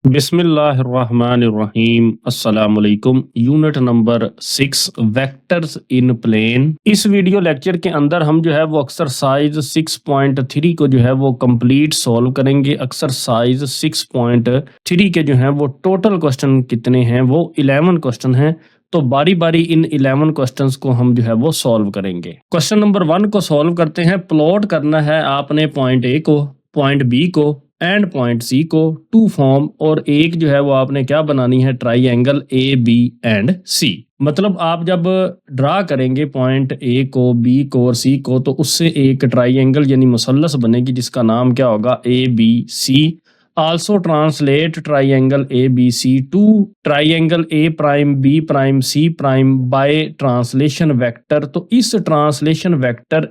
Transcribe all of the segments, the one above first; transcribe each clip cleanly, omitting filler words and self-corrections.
बिस्मिल्लाहिर्रहमानिर्रहीम अस्सलामुअलैकुम। Unit number 6 vectors in plane. इस वीडियो लेक्चर के अंदर हम जो है वो एक्सरसाइज 6.3 को जो है वो कंप्लीट सॉल्व करेंगे। एक्सरसाइज 6.3 के जो है वो टोटल क्वेश्चन कितने हैं, वो 11 क्वेश्चन हैं। तो बारी बारी इन 11 क्वेश्चंस को हम जो है वो सॉल्व करेंगे। क्वेश्चन नंबर 1 को सॉल्व करते हैं। प्लॉट करना है आपने पॉइंट ए को, पॉइंट बी को एंड पॉइंट सी को टू फॉर्म, और एक जो है वो आपने क्या बनानी है, ट्राइंगल ए बी एंड सी। मतलब आप जब ड्रा करेंगे पॉइंट ए को, बी को और सी को, तो उससे एक ट्राइंगल यानी मुसल्लस बनेगी जिसका नाम क्या होगा, A B C. Also translate triangle A B C to triangle A prime B prime C prime by translation vector. तो इस ट्रांसलेशन वेक्टर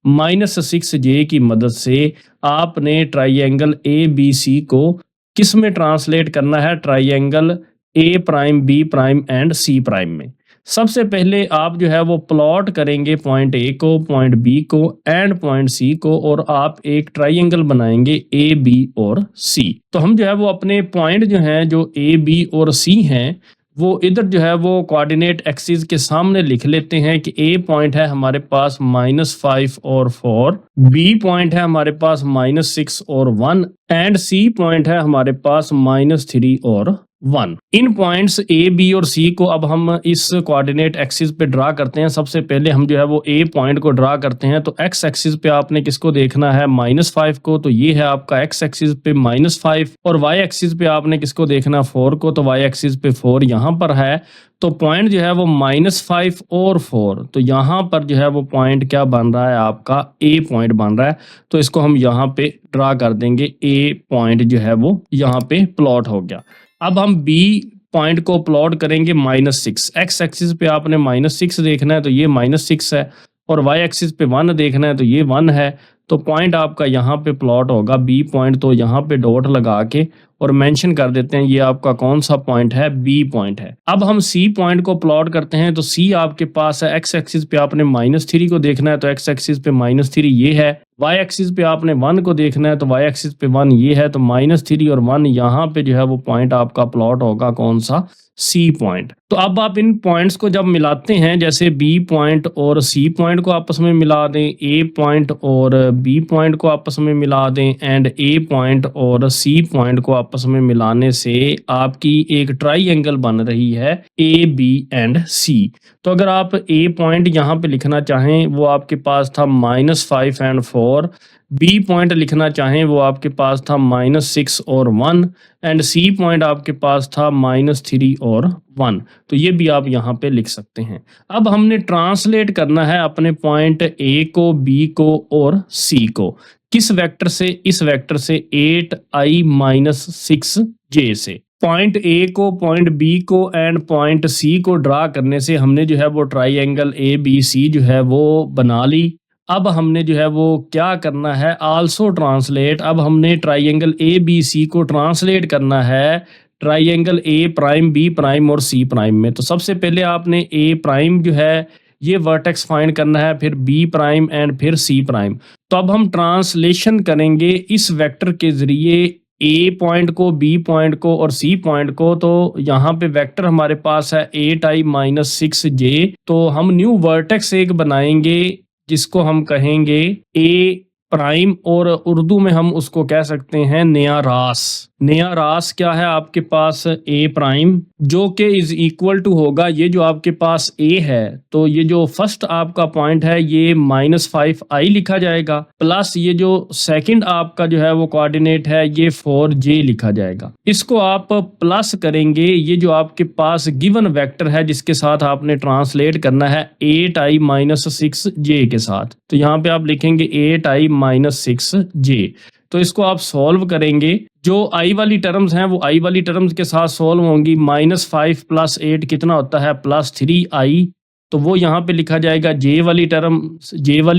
8i-6j की मदद से आपने ट्राइंगल ए बी सी को किस में ट्रांसलेट करना है, triangle A prime B prime and C prime में। सबसे पहले आप जो है वो प्लॉट करेंगे पॉइंट ए को, पॉइंट बी को एंड पॉइंट सी को, और आप एक ट्राइंगल बनाएंगे ए बी और सी। तो हम जो है वो अपने पॉइंट जो हैं, जो ए बी और सी हैं, वो इधर जो है वो कोऑर्डिनेट एक्सिस के सामने लिख लेते हैं कि ए पॉइंट है हमारे पास -5 और 4, बी पॉइंट है हमारे पास -6 और 1 एंड सी पॉइंट है हमारे पास -3 और 1। इन पॉइंट्स ए बी और सी को अब हम इस कोऑर्डिनेट एक्सिस पे ड्रा करते हैं। सबसे पहले हम जो है वो ए पॉइंट को ड्रा करते हैं। तो एक्स एक्सिस पे आपने किसको देखना है, -5 को, तो ये है आपका एक्स एक्सिस पे -5, और वाई एक्सिस पे आपने किसको देखना, 4 को, तो वाई एक्सिस पे 4 यहाँ पर है। तो पॉइंट जो है वो -5 और 4, तो यहाँ पर जो है वो पॉइंट क्या बन रहा है, आपका ए पॉइंट बन रहा है। तो इसको हम यहाँ पे ड्रा कर देंगे, ए पॉइंट जो है वो यहाँ पे प्लॉट हो गया। अब हम बी पॉइंट को प्लॉट करेंगे -6। एक्स एक्सिस पे आपने -6 देखना है, तो ये -6 है, और वाई एक्सिस पे 1 देखना है, तो ये 1 है। तो पॉइंट आपका यहाँ पे प्लॉट होगा बी पॉइंट। तो यहाँ पे डॉट लगा के और मेंशन कर देते हैं ये आपका कौन सा पॉइंट है, बी पॉइंट है। अब हम सी पॉइंट को प्लॉट करते हैं। तो सी आपके पास है, एक्स एक्सिस पे आपने -3 को देखना है, तो एक्स एक्सिस पे -3 ये है। वाई एक्सिस पे आपने 1 को देखना है, तो वाई एक्सिस पे 1 ये है। तो -3 और 1 यहाँ पे जो है वो पॉइंट आपका प्लॉट होगा कौन सा, सी पॉइंट। तो अब आप इन पॉइंट्स को जब मिलाते हैं, जैसे बी पॉइंट और सी पॉइंट को आपस में मिला दें, ए पॉइंट और बी पॉइंट को आपस में मिला दें, एंड ए पॉइंट और सी पॉइंट को आपस में मिलाने से आपकी एक ट्राइंगल बन रही है ए बी एंड सी। तो अगर आप ए पॉइंट यहाँ पे लिखना चाहें, वो आपके पास था -5 एंड 4, बी पॉइंट लिखना चाहें वो आपके पास था -6 और 1, एंड सी पॉइंट आपके पास था -3 और 1। तो ये भी आप यहाँ पे लिख सकते हैं। अब हमने ट्रांसलेट करना है अपने पॉइंट ए को, बी को और सी को, किस वेक्टर से, इस वेक्टर से 8i-6j से। पॉइंट ए को, पॉइंट बी को एंड पॉइंट सी को ड्रा करने से हमने जो है वो ट्राइंगल ए बी सी जो है वो बना ली। अब हमने जो है वो क्या करना है, आल्सो ट्रांसलेट। अब हमने ट्राइंगल ए बी सी को ट्रांसलेट करना है triangle A prime B prime और सी प्राइम में। तो सबसे पहले आपने ए प्राइम जो है ये वर्टेक्स फाइंड करना है, फिर बी प्राइम एंड फिर सी प्राइम। तो अब हम ट्रांसलेशन करेंगे इस वेक्टर के जरिए ए पॉइंट को, बी पॉइंट को और सी पॉइंट को। तो यहाँ पे वेक्टर हमारे पास है 8i-6j। तो हम न्यू वर्टेक्स एक बनाएंगे जिसको हम कहेंगे ए प्राइम, और उर्दू में हम उसको कह सकते हैं नया रास। नया रास क्या है आपके पास, ए प्राइम, जो कि इज इक्वल टू होगा, ये जो आपके पास ए है, तो ये जो फर्स्ट आपका पॉइंट है ये -5i लिखा जाएगा, प्लस ये जो सेकंड आपका जो है वो कोऑर्डिनेट है ये 4j लिखा जाएगा। इसको आप प्लस करेंगे ये जो आपके पास गिवन वेक्टर है जिसके साथ आपने ट्रांसलेट करना है 8i-6j के साथ। तो यहाँ पे आप लिखेंगे 8i-6j। तो इसको आप सॉल्व करेंगे, जो आई वाली टर्म्स हैं वो आई वाली टर्म्स के साथ सॉल्व होंगी। -5 + 8 कितना होता है, +3i। तो वो यहाँ पे लिखा जाएगा। जे वाली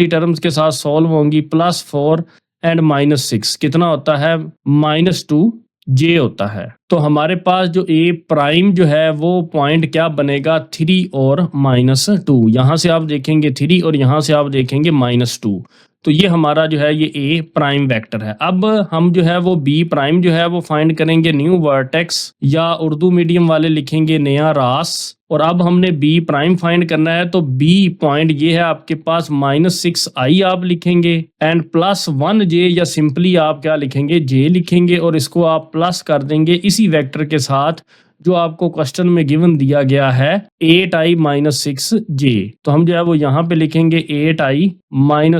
टर्म्स के साथ सॉल्व होंगी, +4 एंड -6 कितना होता है, -2j होता है। तो हमारे पास जो ए प्राइम जो है वो पॉइंट क्या बनेगा, 3 और -2। यहाँ से आप देखेंगे 3 और यहाँ से आप देखेंगे -2। तो ये हमारा जो है ये ए प्राइम वेक्टर है। अब हम जो है वो बी प्राइम जो है वो फाइंड करेंगे न्यू वर्टेक्स, या उर्दू मीडियम वाले लिखेंगे नया रास। और अब हमने बी प्राइम फाइंड करना है, तो बी पॉइंट ये है आपके पास -6i आप लिखेंगे एंड +1j, या सिंपली आप क्या लिखेंगे जे लिखेंगे और इसको आप प्लस कर देंगे इसी वेक्टर के साथ जो आपको क्वेश्चन में गिवन दिया गया है 8i - 6j। तो हम जो है वो यहाँ पे लिखेंगे 8i -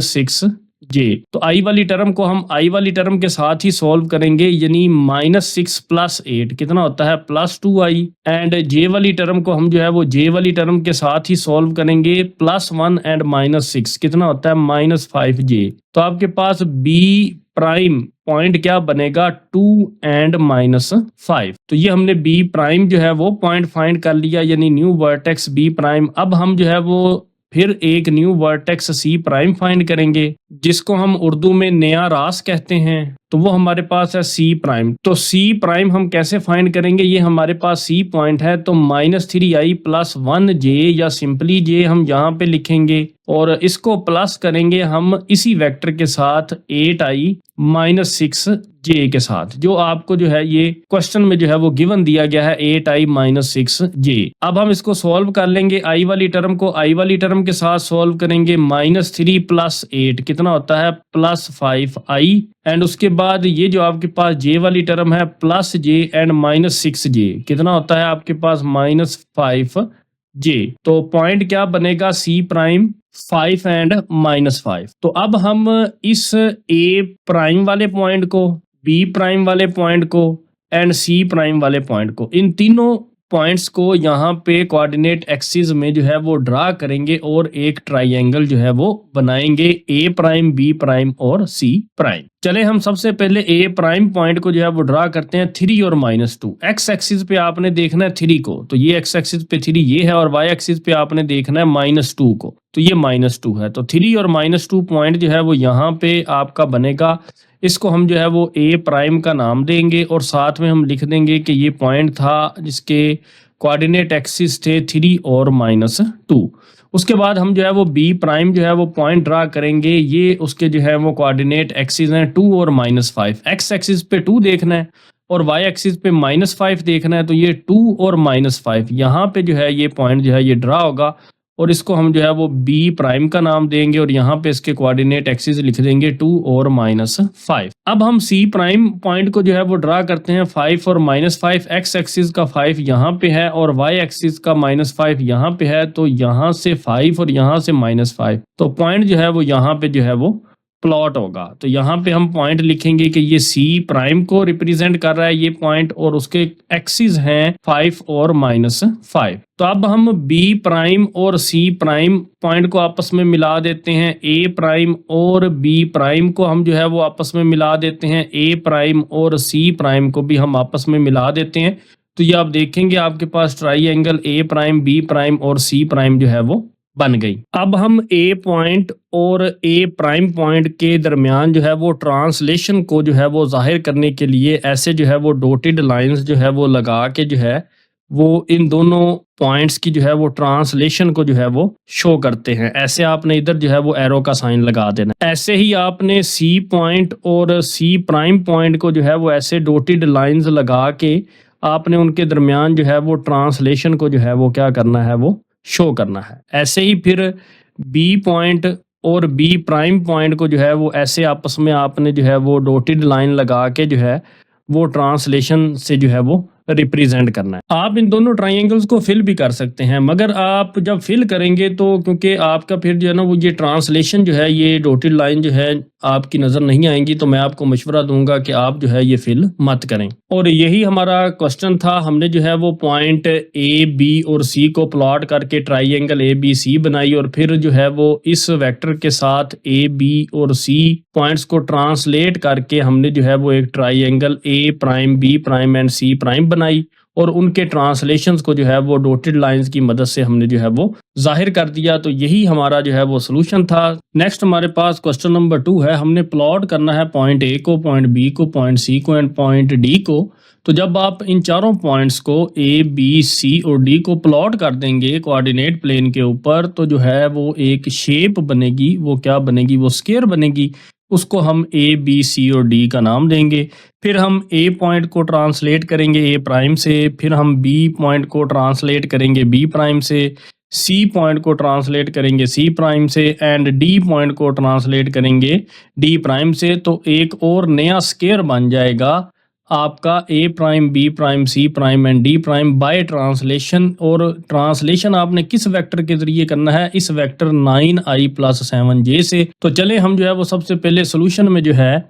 6j। तो i वाली टर्म को हम i वाली टर्म के साथ ही सॉल्व करेंगे, यानी -6 + 8 कितना होता है +2i। एंड j वाली टर्म को हम जो है वो j वाली टर्म के साथ ही सॉल्व करेंगे, +1 एंड -6 कितना होता है -5j। तो आपके पास b प्राइम पॉइंट क्या बनेगा 2 एंड -5। तो ये हमने बी प्राइम जो है वो पॉइंट फाइंड कर लिया, यानी न्यू वर्टेक्स बी प्राइम। अब हम जो है वो फिर एक new vertex C prime find करेंगे, जिसको हम उर्दू में नया रास कहते हैं। तो वो हमारे पास है सी प्राइम। तो सी प्राइम हम कैसे फाइंड करेंगे, ये हमारे पास सी पॉइंट है, तो -3i + 1j, या सिंपली जे हम यहाँ पे लिखेंगे और इसको प्लस करेंगे हम इसी वेक्टर के साथ 8i - 6j के साथ, जो आपको जो है ये क्वेश्चन में जो है वो गिवन दिया गया है 8i - 6j। अब हम इसको सॉल्व कर लेंगे, i वाली टर्म को i वाली टर्म के साथ सॉल्व करेंगे, -3 + 8 कितना होता है +5i। एंड उसके बाद ये जो आपके पास j वाली टर्म है +j एंड -6j कितना होता है आपके पास -5j। तो पॉइंट क्या बनेगा सी प्राइम 5 एंड -5। तो अब हम इस ए प्राइम वाले पॉइंट को, बी प्राइम वाले पॉइंट को एंड सी प्राइम वाले पॉइंट को, इन तीनों पॉइंट्स को यहाँ पे कोऑर्डिनेट एक्सिस में जो है वो ड्रा करेंगे और एक ट्राइंगल जो है वो बनाएंगे ए प्राइम, बी प्राइम और सी प्राइम। चले हम सबसे पहले ए प्राइम पॉइंट को जो है वो ड्रा करते हैं 3 और -2। एक्स एक्सिस पे आपने देखना है 3 को, तो ये एक्स एक्सिस पे 3 ये है, और वाई एक्सिस पे आपने देखना है -2 को, तो ये -2 है। तो 3 और -2 पॉइंट जो है वो यहाँ पे आपका बनेगा। इसको हम जो है वो ए प्राइम का नाम देंगे और साथ में हम लिख देंगे कि ये पॉइंट था जिसके कोऑर्डिनेट एक्सिस थे 3 और -2। उसके बाद हम जो है वो बी प्राइम जो है वो पॉइंट ड्रा करेंगे, ये उसके जो है वो कोऑर्डिनेट एक्सिस हैं 2 और -5। एक्स एक्सिस पे 2 देखना है और वाई एक्सिस पे -5 देखना है, तो ये 2 और -5 यहाँ पे जो है ये पॉइंट जो है ये ड्रा होगा और इसको हम जो है वो बी प्राइम का नाम देंगे और यहाँ पे इसके कोऑर्डिनेट एक्सिस लिख देंगे 2 और -5। अब हम सी प्राइम पॉइंट को जो है वो ड्रा करते हैं 5 और -5। एक्स एक्सिस का 5 यहाँ पे है और वाई एक्सिस का -5 यहाँ पे है, तो यहाँ से 5 और यहाँ से -5, तो पॉइंट जो है वो यहाँ पे जो है वो प्लॉट होगा। तो यहाँ पे हम पॉइंट लिखेंगे कि ये सी प्राइम को रिप्रेजेंट कर रहा है ये पॉइंट, और उसके एक्सिस हैं 5 और -5। तो अब हम बी प्राइम और सी प्राइम पॉइंट को आपस में मिला देते हैं, ए प्राइम और बी प्राइम को हम जो है वो आपस में मिला देते हैं, ए प्राइम और सी प्राइम को भी हम आपस में मिला देते हैं। तो ये आप देखेंगे आपके पास triangle A prime, B prime और सी प्राइम जो है वो बन गई। अब हम ए पॉइंट और ए प्राइम पॉइंट के दरमियान जो है वो ट्रांसलेशन को जो है वो जाहिर करने के लिए ऐसे जो है वो डॉटेड लाइंस जो है वो लगा के जो है वो इन दोनों पॉइंट्स की जो है वो ट्रांसलेशन को जो है वो शो करते हैं। ऐसे आपने इधर जो है वो एरो का साइन लगा देना। ऐसे ही आपने सी पॉइंट और सी प्राइम पॉइंट को जो है वो ऐसे डॉटेड लाइंस लगा के आपने उनके दरमियान जो है वो ट्रांसलेशन को जो है वो क्या करना है वो शो करना है। ऐसे ही फिर बी पॉइंट और बी प्राइम पॉइंट को जो है वो ऐसे आपस में आपने जो है वो डॉटेड लाइन लगा के जो है वो ट्रांसलेशन से जो है वो रिप्रेजेंट करना है। आप इन दोनों ट्राइंगल्स को फिल भी कर सकते हैं, मगर आप जब फिल करेंगे तो क्योंकि आपका फिर जो है ना वो ये ट्रांसलेशन जो है ये डॉटेड लाइन जो है आपकी नज़र नहीं आएंगी, तो मैं आपको मशवरा दूंगा कि आप जो है ये फिल मत करें। और यही हमारा क्वेश्चन था। हमने जो है वो पॉइंट ए, बी और सी को प्लॉट करके ट्राइंगल ए बी सी बनाई और फिर जो है वो इस वेक्टर के साथ ए, बी और सी पॉइंट्स को ट्रांसलेट करके हमने जो है वो एक triangle A prime, B prime and C prime बनाई और उनके ट्रांसलेशंस को जो है वो डॉटेड लाइंस की मदद से हमने जो है वो ज़ाहिर कर दिया। तो यही हमारा जो है वो सॉल्यूशन था। नेक्स्ट हमारे पास क्वेश्चन नंबर 2 है। हमने प्लॉट करना है पॉइंट ए को, पॉइंट बी को, पॉइंट सी को एंड पॉइंट डी को। तो जब आप इन चारों पॉइंट्स को ए, बी, सी और डी को प्लॉट कर देंगे कोऑर्डिनेट प्लेन के ऊपर, तो जो है वो एक शेप बनेगी। वो क्या बनेगी? वो स्क्वायर बनेगी। उसको हम ए, बी, सी और डी का नाम देंगे। फिर हम ए पॉइंट को ट्रांसलेट करेंगे ए प्राइम से, फिर हम बी पॉइंट को ट्रांसलेट करेंगे बी प्राइम से, सी पॉइंट को ट्रांसलेट करेंगे सी प्राइम से एंड डी पॉइंट को ट्रांसलेट करेंगे डी प्राइम से। तो एक और नया स्क्वायर बन जाएगा आपका A prime, B prime, C prime and D prime by translation. और ट्रांसलेशन आपने किस वेक्टर के जरिए करना है? इस वेक्टर 9i + 7j से। तो चले हम जो है वो सबसे पहले सोल्यूशन में जो है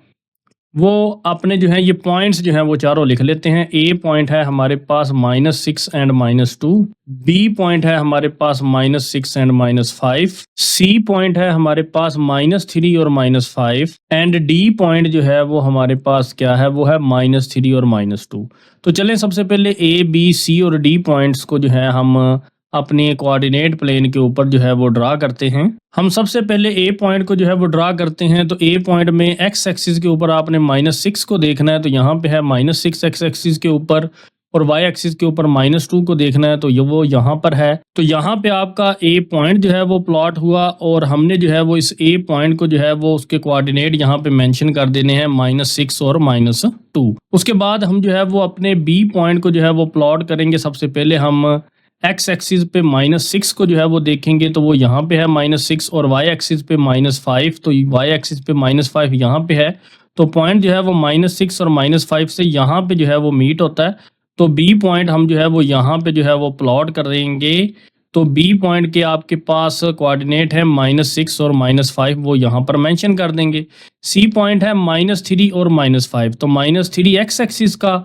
वो अपने जो है ये पॉइंट्स जो हैं वो चारों लिख लेते हैं। ए पॉइंट है हमारे पास -6 एंड -2, बी पॉइंट है हमारे पास -6 एंड -5, सी पॉइंट है हमारे पास -3 और -5 एंड डी पॉइंट जो है वो हमारे पास क्या है? वो है -3 और -2। तो चलें सबसे पहले ए, बी, सी और डी पॉइंट्स को जो है हम अपने कोऑर्डिनेट प्लेन के ऊपर जो है वो ड्रा करते हैं। हम सबसे पहले ए पॉइंट को जो है वो ड्रा करते हैं। तो ए पॉइंट में एक्स एक्सिस के ऊपर आपने -6 को देखना है, तो यहाँ पे है -6 एक्स एक्सिस के ऊपर, और वाई एक्सिस के ऊपर -2 को देखना है, तो ये वो यहाँ पर है। तो यहाँ पे आपका ए पॉइंट जो है वो प्लॉट हुआ और हमने जो है वो इस ए पॉइंट को जो है वो उसके कोऑर्डिनेट यहाँ पे मेंशन कर देने हैं -6 और -2। उसके बाद हम जो है वो अपने बी पॉइंट को जो है वो प्लॉट करेंगे। सबसे पहले हम एक्स एक्सिस पे -6 को जो है वो देखेंगे, तो वो यहाँ पे है -6 और वाई एक्सिस पे -5, तो वाई एक्सिस पे -5 यहाँ पे है। तो पॉइंट जो है वो -6 और -5 से यहाँ पे जो है वो मीट होता है। तो बी पॉइंट हम जो है वो यहाँ पे जो है वो प्लॉट कर देंगे। तो बी पॉइंट के आपके पास कोऑर्डिनेट है -6 और -5, वो यहाँ पर मेंशन कर देंगे। सी पॉइंट है -3 और -5, तो -3 एक्स एक्सिस का,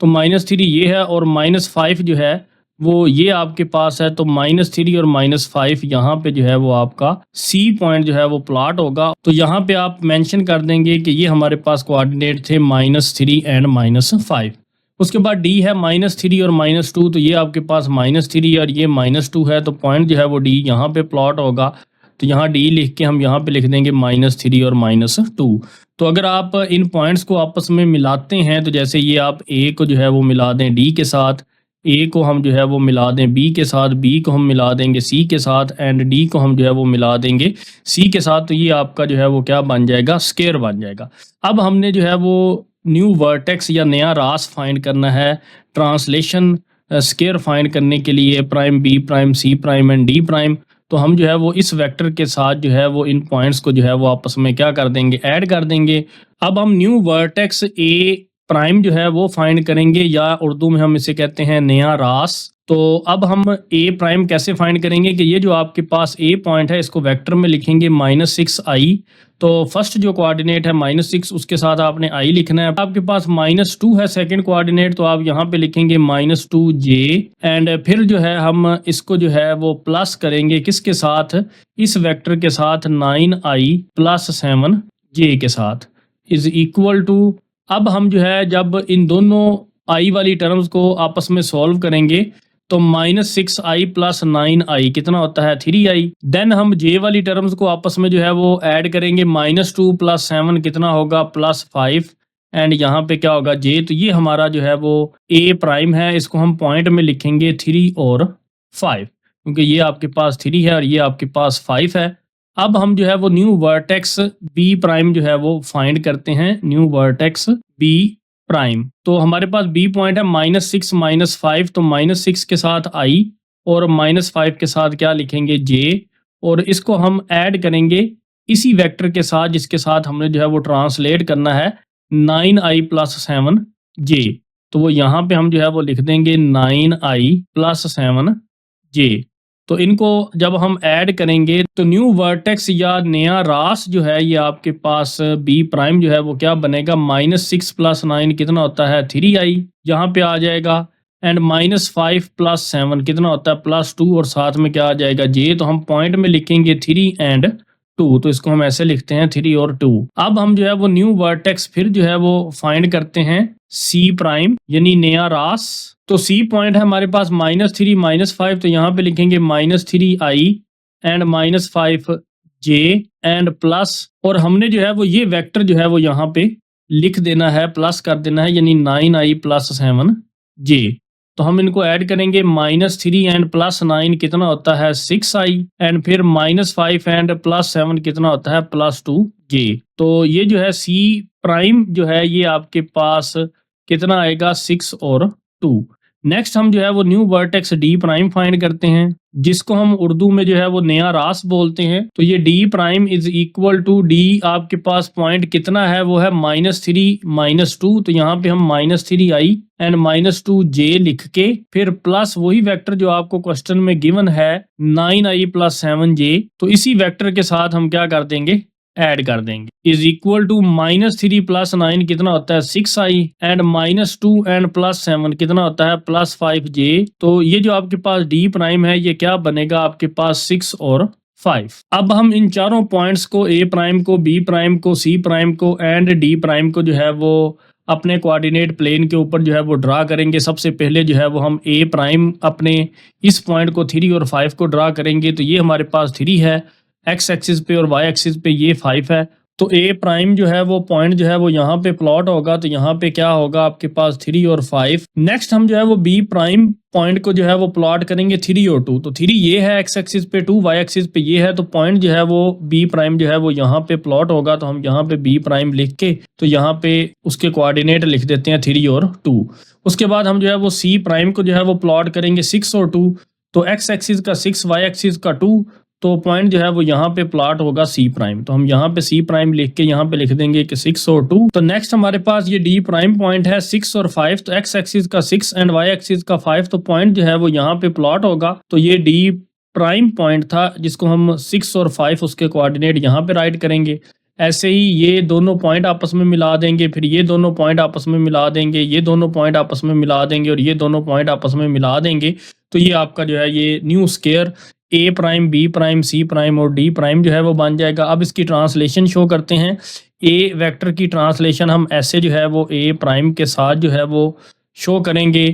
तो -3 ये है और -5 जो है वो ये आपके पास है। तो -3 और -5 यहाँ पे जो है वो आपका सी पॉइंट जो है वो प्लॉट होगा। तो यहाँ पे आप मेंशन कर देंगे कि ये हमारे पास कोऑर्डिनेट थे -3 एंड -5। उसके बाद डी है -3 और -2, तो ये आपके पास -3 और ये -2 है, तो पॉइंट जो है वो डी यहाँ पे प्लॉट होगा। तो यहाँ डी लिख के हम यहाँ पे लिख देंगे -3 और -2। तो अगर आप इन पॉइंट्स को आपस में मिलाते हैं, तो जैसे ये आप ए को जो है वो मिला दें डी के साथ, ए को हम जो है वो मिला दें बी के साथ, बी को हम मिला देंगे सी के साथ एंड डी को हम जो है वो मिला देंगे सी के साथ, तो ये आपका जो है वो क्या बन जाएगा? स्क्वायर बन जाएगा। अब हमने जो है वो न्यू वर्टेक्स या नया रास फाइंड करना है। ट्रांसलेशन स्क्वायर फाइंड करने के लिए prime, B prime, C prime and D prime, तो हम जो है वो इस वेक्टर के साथ जो है वो इन पॉइंट्स को जो है वो आपस में क्या कर देंगे? ऐड कर देंगे। अब हम न्यू वर्टेक्स ए प्राइम जो है वो फाइंड करेंगे, या उर्दू में हम इसे कहते हैं नया रास। तो अब हम ए प्राइम कैसे फाइंड करेंगे कि ये जो आपके पास ए पॉइंट है इसको वेक्टर में लिखेंगे -6i। तो फर्स्ट जो कोऑर्डिनेट है -6, उसके साथ आपने i लिखना है। आपके पास -2 है सेकंड कोऑर्डिनेट, तो आप यहाँ पे लिखेंगे -2j एंड फिर जो है हम इसको जो है वो प्लस करेंगे किसके साथ? इस वेक्टर के साथ 9i + 7j के साथ इज इक्वल टू। अब हम जो है जब इन दोनों i वाली टर्म्स को आपस में सॉल्व करेंगे, तो -6i + 9i कितना होता है? 3i। देन हम j वाली टर्म्स को आपस में जो है वो ऐड करेंगे। -2 + 7 कितना होगा? +5 एंड यहाँ पे क्या होगा? j। तो ये हमारा जो है वो a प्राइम है। इसको हम पॉइंट में लिखेंगे 3 और 5, क्योंकि ये आपके पास 3 है और ये आपके पास 5 है। अब हम जो है वो न्यू वर्टेक्स बी प्राइम जो है वो फाइंड करते हैं। न्यू वर्टेक्स बी प्राइम, तो हमारे पास बी पॉइंट है -6 -5, तो -6 के साथ i और -5 के साथ क्या लिखेंगे? j, और इसको हम ऐड करेंगे इसी वेक्टर के साथ जिसके साथ हमने जो है वो ट्रांसलेट करना है 9i + 7j। तो वो यहाँ पे हम जो है वो लिख देंगे 9i + 7j। तो इनको जब हम ऐड करेंगे तो न्यू वर्टेक्स या नया रास जो है ये आपके पास बी प्राइम जो है वो क्या बनेगा? -6 + 9 कितना होता है? 3i यहाँ पे आ जाएगा एंड -5 + 7 कितना होता है? +2 और साथ में क्या आ जाएगा? j। तो हम पॉइंट में लिखेंगे 3 एंड 2, तो इसको हम ऐसे लिखते हैं 3 और 2। अब हम जो है वो न्यू वर्टेक्स फिर जो है वो फाइंड करते हैं सी प्राइम यानी नया रास। तो सी पॉइंट है हमारे पास -3 -5, तो यहाँ पे लिखेंगे -3i and -5j and plus, और हमने जो है वो ये वेक्टर जो है वो यहाँ पे लिख देना है, प्लस कर देना है, यानी 9i + 7j। तो हम इनको ऐड करेंगे, -3 एंड +9 कितना होता है 6i, एंड फिर -5 एंड +7 कितना होता है +2j। तो ये जो है सी प्राइम जो है ये आपके पास कितना आएगा 6 और 2। नेक्स्ट हम जो है वो new vertex D prime find करते हैं, जिसको हम उर्दू में जो है वो नया रास बोलते हैं। तो ये D prime is equal to D, आपके पास पॉइंट कितना है वो है -3 -2, तो यहाँ पे हम -3i एंड -2j लिख के फिर प्लस वही वेक्टर जो आपको क्वेश्चन में गिवन है 9i + 7j, तो इसी वेक्टर के साथ हम क्या कर देंगे, ऐड कर देंगे, इज इक्वल टू -3 + 9 कितना होता है 6i एंड -2 एंड +7 कितना होता है +5j। तो ये जो आपके पास डी प्राइम है ये क्या बनेगा आपके पास 6 और 5। अब हम इन चारों पॉइंट्स को ए प्राइम को, बी प्राइम को, सी प्राइम को एंड डी प्राइम को जो है वो अपने कोऑर्डिनेट प्लेन के ऊपर जो है वो ड्रा करेंगे। सबसे पहले जो है वो हम ए प्राइम अपने इस पॉइंट को 3 और 5 को ड्रा करेंगे। तो ये हमारे पास 3 है एक्स एक्सिस पे और वाई एक्सिस पे ये 5 है। तो ए प्राइम जो है वो पॉइंट जो है वो यहाँ पे प्लॉट होगा, तो यहाँ पे क्या होगा आपके पास 3 और 5। नेक्स्ट हम जो है वो बी प्राइम पॉइंट को जो है वो प्लॉट करेंगे 3 और 2। तो 3 ये है एक्स एक्सिस पे, 2 वाई एक्सिस पे ये है, तो पॉइंट जो है वो बी प्राइम जो है वो यहाँ पे प्लॉट होगा। तो हम यहाँ पे बी प्राइम लिख के तो यहाँ पे उसके कोऑर्डिनेट लिख देते हैं 3 और 2। उसके बाद हम जो है वो सी प्राइम को जो है वो प्लॉट करेंगे 6 और 2। तो एक्स एक्सिस का 6, वाई एक्सिस का 2, तो पॉइंट जो है वो यहाँ पे प्लॉट होगा सी प्राइम। तो हम यहाँ पे सी प्राइम लिख के यहाँ पे लिख देंगे कि 6 और 2। तो नेक्स्ट हमारे पास ये डी प्राइम पॉइंट है 6 और 5, तो एक्स एक्सिस का 6 एंड वाई एक्सिस का 5, तो पॉइंट जो है वो यहाँ पे प्लॉट होगा। तो ये डी प्राइम पॉइंट था जिसको हम 6 और 5 उसके कोऑर्डिनेट यहाँ पे राइट करेंगे। ऐसे ही ये दोनों पॉइंट आपस में मिला देंगे, फिर ये दोनों पॉइंट आपस में मिला देंगे, ये दोनों पॉइंट आपस में मिला देंगे और ये दोनों पॉइंट आपस में मिला देंगे। तो ये आपका जो है ये न्यू स्क्वायर ए prime, B prime, C prime और डी प्राइम जो है वो बन जाएगा। अब इसकी ट्रांसलेशन शो करते हैं। ए वेक्टर की ट्रांसलेशन हम ऐसे जो है वो ए प्राइम के साथ जो है वो शो करेंगे।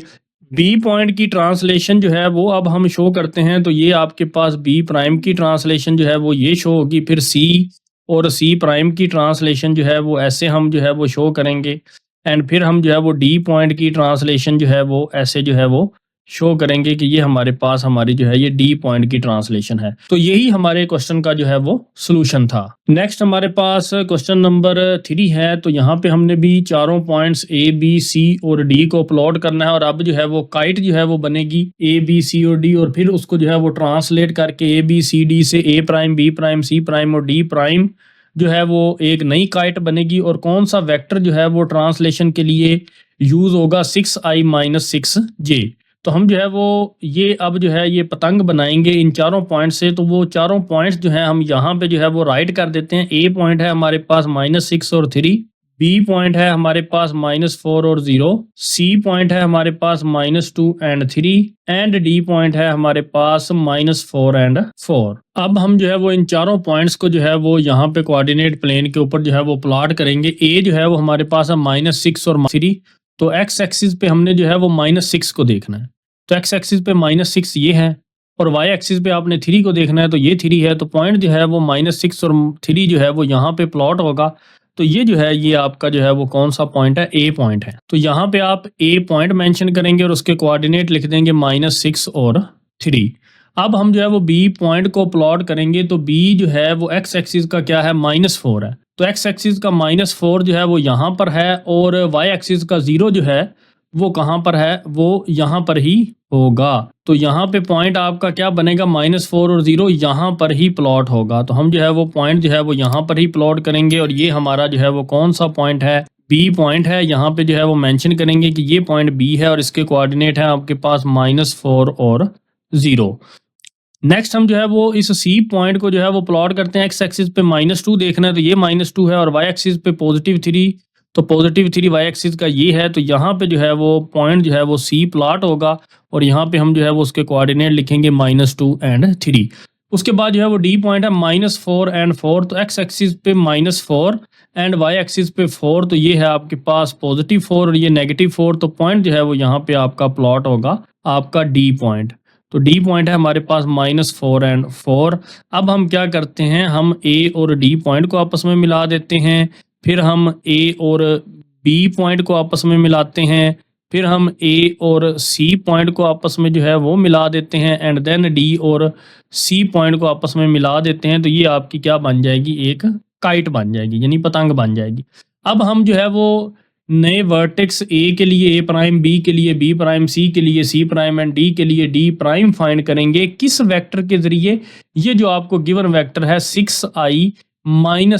बी पॉइंट की ट्रांसलेशन जो है वो अब हम शो करते हैं। तो ये आपके पास बी प्राइम की ट्रांसलेशन जो है वो ये शो होगी, फिर सी और सी प्राइम की ट्रांसलेशन जो है वो ऐसे हम जो है वो शो करेंगे, एंड फिर हम जो है वो डी पॉइंट की ट्रांसलेशन जो है वो ऐसे जो है वो शो करेंगे कि ये हमारे पास हमारी जो है ये डी पॉइंट की ट्रांसलेशन है। तो यही हमारे क्वेश्चन का जो है वो सॉल्यूशन था। नेक्स्ट हमारे पास क्वेश्चन नंबर 3 है। तो यहाँ पे हमने भी चारों पॉइंट्स ए, बी, सी और डी को प्लॉट करना है, और अब जो है वो काइट जो है वो बनेगी ए, बी, सी और डी, और फिर उसको जो है वो ट्रांसलेट करके ए, बी, सी, डी से ए prime, B prime, C prime और डी प्राइम जो है वो एक नई काइट बनेगी। और कौन सा वेक्टर जो है वो ट्रांसलेशन के लिए यूज होगा 6i - 6j। तो हम जो है वो ये अब जो है ये पतंग बनाएंगे इन चारों पॉइंट से। तो वो चारों पॉइंट्स जो है हम यहाँ पे जो है वो राइट कर देते हैं। ए पॉइंट है हमारे पास -6 और 3, बी पॉइंट है हमारे पास -4 और 0, सी पॉइंट है हमारे पास -2 एंड 3, एंड डी पॉइंट है हमारे पास -4 एंड 4। अब हम जो है वो इन चारों पॉइंट्स को जो है वो यहाँ पे कोऑर्डिनेट प्लेन के ऊपर जो है वो प्लॉट करेंगे। ए जो है वो हमारे पास है -6 और 3, तो एक्स एक्सिस पे हमने जो है वो -6 को देखना है। तो एक्स एक्सिस पे -6 ये है, और वाई एक्सिस पे आपने 3 को देखना है, तो ये 3 है। तो पॉइंट जो है वो -6 और 3 जो है वो यहाँ पे प्लॉट होगा। तो ये जो है ये आपका जो है वो कौन सा पॉइंट है, ए पॉइंट है। तो यहाँ पे आप ए पॉइंट मेंशन करेंगे और उसके कोऑर्डिनेट लिख देंगे -6 और 3। अब हम जो है वो बी पॉइंट को प्लॉट करेंगे। तो बी जो है वो एक्स एक्सिस का क्या है, -4 है। तो एक्स एक्सिस का -4 जो है वो यहाँ पर है, और वाई एक्सिस का 0 जो है वो कहाँ पर है, वो यहाँ पर ही होगा। तो यहाँ पे पॉइंट आपका क्या बनेगा, -4 और 0 यहाँ पर ही प्लॉट होगा। तो हम जो है वो पॉइंट जो है वो यहाँ पर ही प्लॉट करेंगे, और ये हमारा जो है वो कौन सा पॉइंट है, बी पॉइंट है। यहाँ पे जो है वो मेंशन करेंगे कि ये पॉइंट बी है, और इसके कोऑर्डिनेट है आपके पास -4 और 0। नेक्स्ट हम जो है वो इस सी पॉइंट को जो है वो प्लॉट करते हैं। एक्स एक्सिस पे -2 देखना है, तो ये -2 है, और वाई एक्सिस पे +3, तो +3 वाई एक्सिस का ये है। तो यहाँ पे जो है वो पॉइंट जो है वो सी प्लॉट होगा, और यहाँ पे हम जो है वो उसके कोऑर्डिनेट लिखेंगे -2 एंड 3। उसके बाद जो है वो डी पॉइंट है -4 एंड 4, तो एक्स एक्सिस पे -4 एंड वाई एक्सिस पे 4, तो ये है आपके पास +4 और ये -4, तो पॉइंट जो है वो यहाँ पे आपका प्लॉट होगा आपका डी पॉइंट। तो डी पॉइंट है हमारे पास -4 एंड 4। अब हम क्या करते हैं, हम ए और डी पॉइंट को आपस में मिला देते हैं, फिर हम ए और बी पॉइंट को आपस में मिलाते हैं, फिर हम ए और सी पॉइंट को आपस में जो है वो मिला देते हैं, एंड देन डी और सी पॉइंट को आपस में मिला देते हैं। तो ये आपकी क्या बन जाएगी, एक काइट बन जाएगी, यानी पतंग बन जाएगी। अब हम जो है वो नए वर्टेक्स ए के लिए ए प्राइम, बी के लिए बी प्राइम, सी के लिए सी प्राइम एंड डी के लिए डी प्राइम फाइंड करेंगे। किस वेक्टर के जरिए, ये जो आपको गिवन वेक्टर है 6i -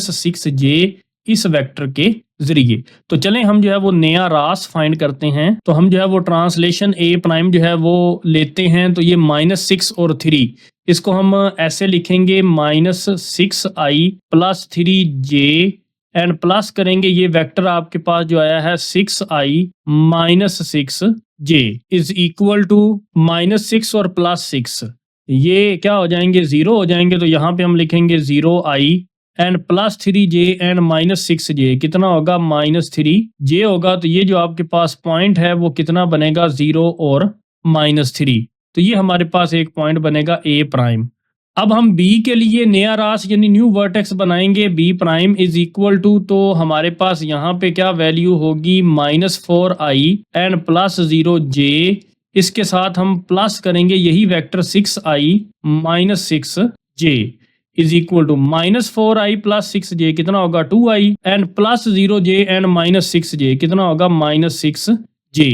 6j, इस वेक्टर के जरिए। तो चलें हम जो है वो नया रास फाइंड करते हैं। तो हम जो है वो ट्रांसलेशन ए प्राइम जो है वो लेते हैं, तो ये -6 और 3, इसको हम ऐसे लिखेंगे -6i + 3j एंड प्लस करेंगे, ये वेक्टर आपके पास जो आया है 6i - 6j is equal to -6 और +6, ये क्या हो जाएंगे, 0 हो जाएंगे। तो यहाँ पे हम लिखेंगे 0i and +3j and -6j, कितना होगा, -3j होगा। तो ये जो आपके पास पॉइंट है वो कितना बनेगा, 0 और -3, तो ये हमारे पास एक पॉइंट बनेगा ए प्राइम। अब हम बी के लिए नया रास यानी न्यू वर्टेक्स बनाएंगे, B prime is equal to, तो हमारे पास यहाँ पे क्या वैल्यू होगी, -4i एंड +0j, इसके साथ हम प्लस करेंगे यही vector 6i - 6j is equal to -4i + 6j, कितना होगा 2i and +0j and -6j, कितना होगा -6j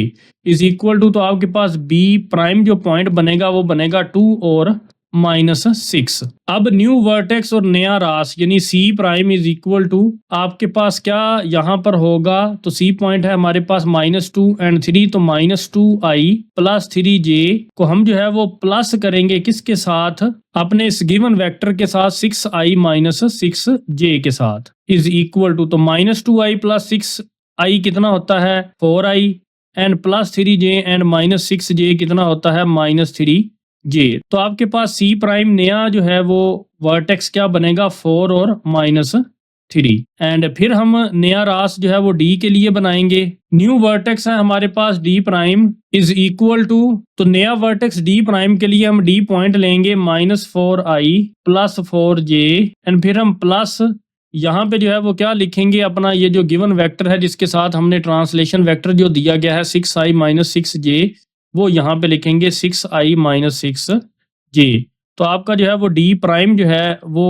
इज इक्वल टू, तो आपके पास बी प्राइम जो पॉइंट बनेगा वो बनेगा 2 और -6। अब न्यू वर्टेक्स और नया रास यानी C prime is equal to, आपके पास क्या यहाँ पर होगा, तो सी पॉइंट है हमारे पास -2 एंड 3, तो -2i + 3j को हम जो है वो प्लस करेंगे किसके साथ, अपने इस गिवन वेक्टर के साथ 6i - 6j के साथ इज इक्वल टू, तो -2i + 6i कितना होता है 4i and +3j and -6j कितना होता है -3j। तो आपके पास सी प्राइम नया जो है वो वर्टेक्स क्या बनेगा, 4 और -3, एंड फिर हम नया रास जो है वो डी के लिए बनाएंगे। न्यू वर्टेक्स है हमारे पास D prime is equal to, तो नया वर्टेक्स डी प्राइम के लिए हम डी पॉइंट लेंगे -4i + 4j एंड फिर हम प्लस यहाँ पे जो है वो क्या लिखेंगे, अपना ये जो गिवन वेक्टर है जिसके साथ हमने ट्रांसलेशन वेक्टर जो दिया गया है 6i - 6j, वो यहाँ पे लिखेंगे 6i - 6j। तो आपका जो है वो डी प्राइम जो है वो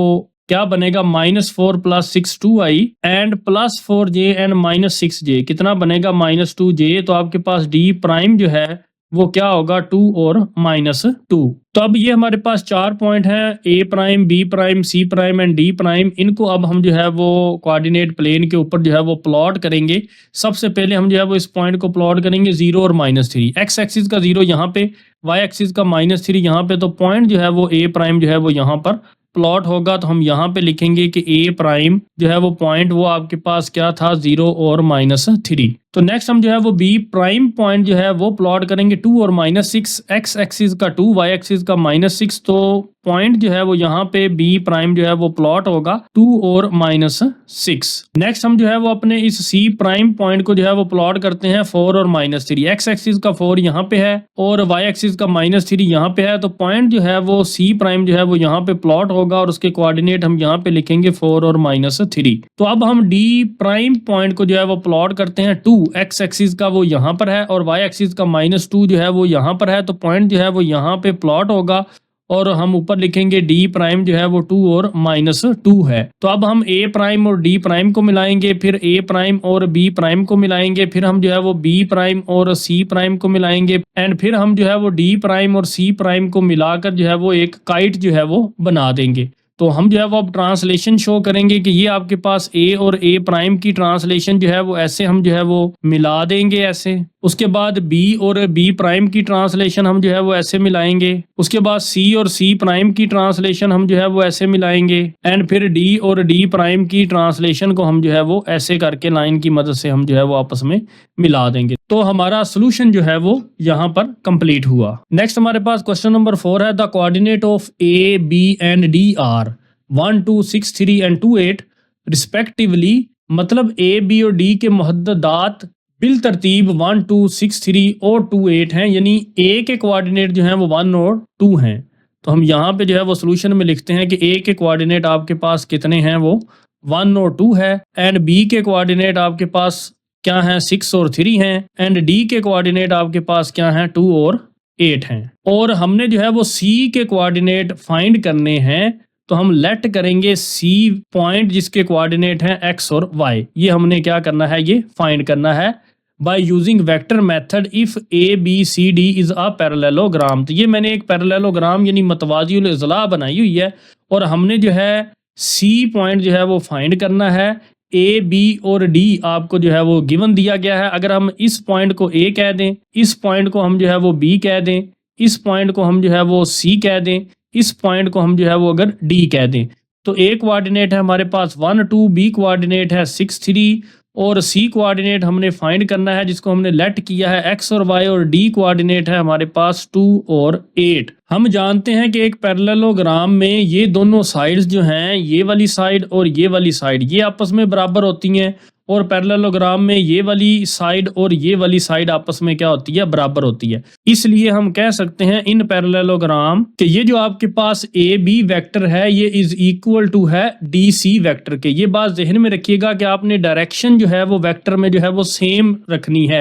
क्या बनेगा, -4 + 6 2i and +4j and -6j, कितना बनेगा -2j। तो आपके पास डी प्राइम जो है वो क्या होगा, 2 और -2। तो अब ये हमारे पास 4 पॉइंट हैं, A prime, B prime, C prime and D prime. इनको अब हम जो है वो कोऑर्डिनेट प्लेन के ऊपर जो है वो प्लॉट करेंगे। सबसे पहले हम जो है वो इस पॉइंट को प्लॉट करेंगे 0 और -3, एक्स एक्सिस का 0 यहाँ पे, वाई एक्सिस का -3 यहाँ पे। तो पॉइंट जो है वो ए प्राइम जो है वो यहाँ पर प्लॉट होगा। तो हम यहाँ पे लिखेंगे कि ए प्राइम जो है वो पॉइंट वो आपके पास क्या था, 0 और -3। तो नेक्स्ट हम जो है वो बी प्राइम पॉइंट जो है वो प्लॉट करेंगे 2 और -6, एक्स एक्सिस का 2, वाई एक्सिस का -6। तो पॉइंट जो है वो यहाँ पे बी प्राइम जो है वो प्लॉट होगा 2 और -6। नेक्स्ट हम जो है वो अपने इस सी प्राइम पॉइंट को जो है वो प्लॉट करते हैं 4 और -3, एक्स एक्सिस का 4 यहाँ पे है और वाई एक्सिस का -3 यहाँ पे है। तो पॉइंट जो है वो सी प्राइम जो है वो यहाँ पे प्लॉट होगा और उसके कोऑर्डिनेट हम यहाँ पे लिखेंगे 4 और -3। तो अब हम डी प्राइम पॉइंट को जो है वो प्लॉट करते हैं 2, एक्स एक्सिस का वो यहाँ पर है और वाई एक्सिस का -2 जो है वो यहाँ पर है। तो पॉइंट जो है वो यहाँ पे प्लॉट होगा और हम ऊपर लिखेंगे डी प्राइम जो है वो 2 और -2 है। तो अब हम ए प्राइम और डी प्राइम को मिलाएंगे, फिर ए प्राइम और बी प्राइम को मिलाएंगे, फिर हम जो है वो बी प्राइम और सी प्राइम को मिलाएंगे एंड फिर हम जो है वो डी प्राइम और सी प्राइम को मिलाकर जो है वो एक काइट जो है वो बना देंगे। तो हम जो है वो अब ट्रांसलेशन शो करेंगे कि ये आपके पास ए और ए प्राइम की ट्रांसलेशन जो है वो ऐसे हम जो है वो मिला देंगे ऐसे। उसके बाद बी और बी प्राइम की ट्रांसलेशन हम जो है वो ऐसे मिलाएंगे। उसके बाद सी और सी प्राइम की ट्रांसलेशन हम जो है वो ऐसे मिलाएंगे। एंड फिर डी और डी प्राइम की ट्रांसलेशन को हम जो है वो ऐसे करके लाइन की मदद से हम जो है वो आपस में मिला देंगे। तो हमारा सोल्यूशन जो है वो यहाँ पर कंप्लीट हुआ। नेक्स्ट हमारे पास क्वेश्चन नंबर 4 है, the coordinate of A B and D are 1 2 6 3 and 2 8 respectively. मतलब ए बी और डी के मुहद्ददात बिल तरतीब 1 2 6 3 और 2 8 हैं, यानी ए के कोऑर्डिनेट जो हैं वो 1 और 2 हैं। तो हम यहाँ पे जो है वो सोल्यूशन में लिखते हैं कि ए के कोऑर्डिनेट आपके पास कितने हैं, वो 1 और 2 है। एंड बी के कोऑर्डिनेट आपके पास क्या हैं, 6 और 3 हैं। एंड डी के कोऑर्डिनेट आपके पास क्या हैं, 2 और 8 हैं। और हमने जो है वो सी के कोऑर्डिनेट फाइंड करने हैं, तो हम लेट करेंगे सी पॉइंट जिसके कोऑर्डिनेट हैं एक्स और वाई। ये हमने क्या करना है, ये फाइंड करना है by using vector method if A B C D is a parallelogram. तो ये मैंने एक पैरेललोग्राम यानी मतवाजिउल इज़्ला बनाई हुई है और हमने जो है सी पॉइंट जो है वो फाइंड करना है। ए बी और डी आपको जो है वो गिवन दिया गया है। अगर हम इस पॉइंट को ए कह दें, इस पॉइंट को हम जो है वो बी कह दें, इस पॉइंट को हम जो है वो सी कह दें, इस पॉइंट को हम जो है वो अगर डी कह दें, तो ए कोऑर्डिनेट है हमारे पास 1 2, बी कोऑर्डिनेट है 6 3 और सी कोऑर्डिनेट हमने फाइंड करना है जिसको हमने लेट किया है एक्स और वाई, और डी कोऑर्डिनेट है हमारे पास 2 और 8। हम जानते हैं कि एक पैरेललोग्राम में ये दोनों साइड्स जो हैं, ये वाली साइड और ये वाली साइड, ये आपस में बराबर होती हैं। और पैरेललोग्राम में ये वाली साइड और ये वाली साइड आपस में क्या होती है, बराबर होती है। इसलिए हम कह सकते हैं इन पैरेललोग्राम कि ये जो आपके पास ए बी वेक्टर है ये इज इक्वल टू है डी सी वेक्टर के। ये बात जहन में रखिएगा कि आपने डायरेक्शन जो है वो वेक्टर में जो है वो सेम रखनी है।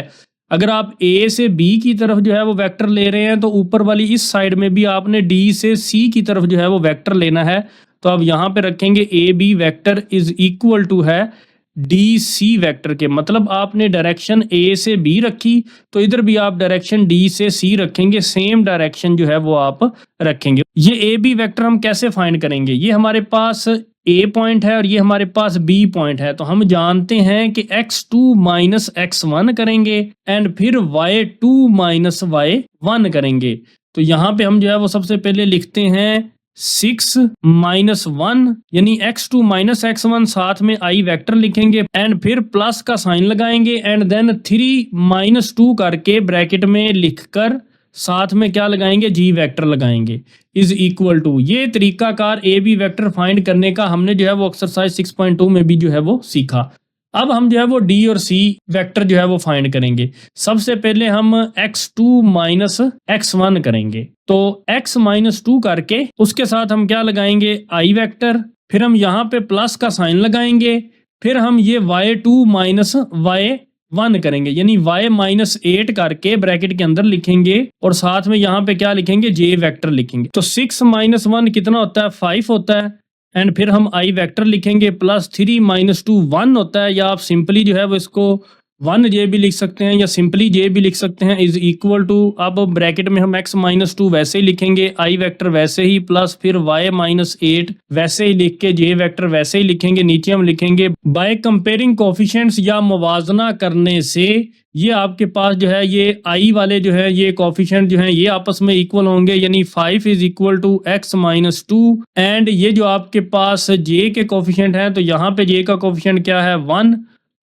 अगर आप ए से बी की तरफ जो है वो वेक्टर ले रहे हैं तो ऊपर वाली इस साइड में भी आपने डी से सी की तरफ जो है वो वेक्टर लेना है। तो अब यहाँ पे रखेंगे A B vector is equal to है डी सी वेक्टर के। मतलब आपने डायरेक्शन ए से बी रखी तो इधर भी आप डायरेक्शन डी से सी रखेंगे, सेम डायरेक्शन जो है वो आप रखेंगे। ये ए बी वेक्टर हम कैसे फाइंड करेंगे, ये हमारे पास ए पॉइंट है और ये हमारे पास बी पॉइंट है। तो हम जानते हैं कि x2 माइनस x1 करेंगे एंड फिर y2 माइनस y1 करेंगे। तो यहाँ पे हम जो है वो सबसे पहले लिखते हैं 6 माइनस 1 यानी x2 माइनस x1, साथ में i वेक्टर लिखेंगे एंड फिर प्लस का साइन लगाएंगे एंड देन 3 माइनस 2 करके ब्रैकेट में लिखकर साथ में क्या लगाएंगे, जी वेक्टर लगाएंगे इज इक्वल टू। ये तरीकाकार ए बी वेक्टर फाइंड करने का हमने जो है वो एक्सरसाइज 6.2 में भी जो है वो सीखा। अब हम जो है वो डी और सी वेक्टर जो है वो फाइंड करेंगे। सबसे पहले हम x2 माइनस x1 करेंगे, तो x माइनस 2 करके उसके साथ हम क्या लगाएंगे, i वेक्टर, फिर हम यहाँ पे प्लस का साइन लगाएंगे, फिर हम ये y2 माइनस y1 करेंगे यानी y माइनस 8 करके ब्रैकेट के अंदर लिखेंगे और साथ में यहाँ पे क्या लिखेंगे, j वेक्टर लिखेंगे। तो 6 माइनस 1 कितना होता है, 5 होता है एंड फिर हम i वेक्टर लिखेंगे प्लस 3 माइनस 2 1 होता है, या आप सिंपली जो है वो इसको 1j भी लिख सकते हैं या सिंपली j भी लिख सकते हैं इज इक्वल टू। अब ब्रैकेट में हम x माइनस 2 वैसे ही लिखेंगे, i वेक्टर वैसे ही, प्लस फिर y माइनस 8 वैसे ही लिख के j वेक्टर वैसे ही लिखेंगे। नीचे हम लिखेंगे बाय कंपेयरिंग कोफिशिएंट्स या मुवाजना करने से ये आपके पास जो है ये i वाले जो है ये कोफिशिएंट जो है ये आपस में इक्वल होंगे यानी 5 is equal to x minus 2 and ये जो आपके पास j के कोफिशिएंट हैं तो यहाँ पे j का कोफिशिएंट क्या है, 1,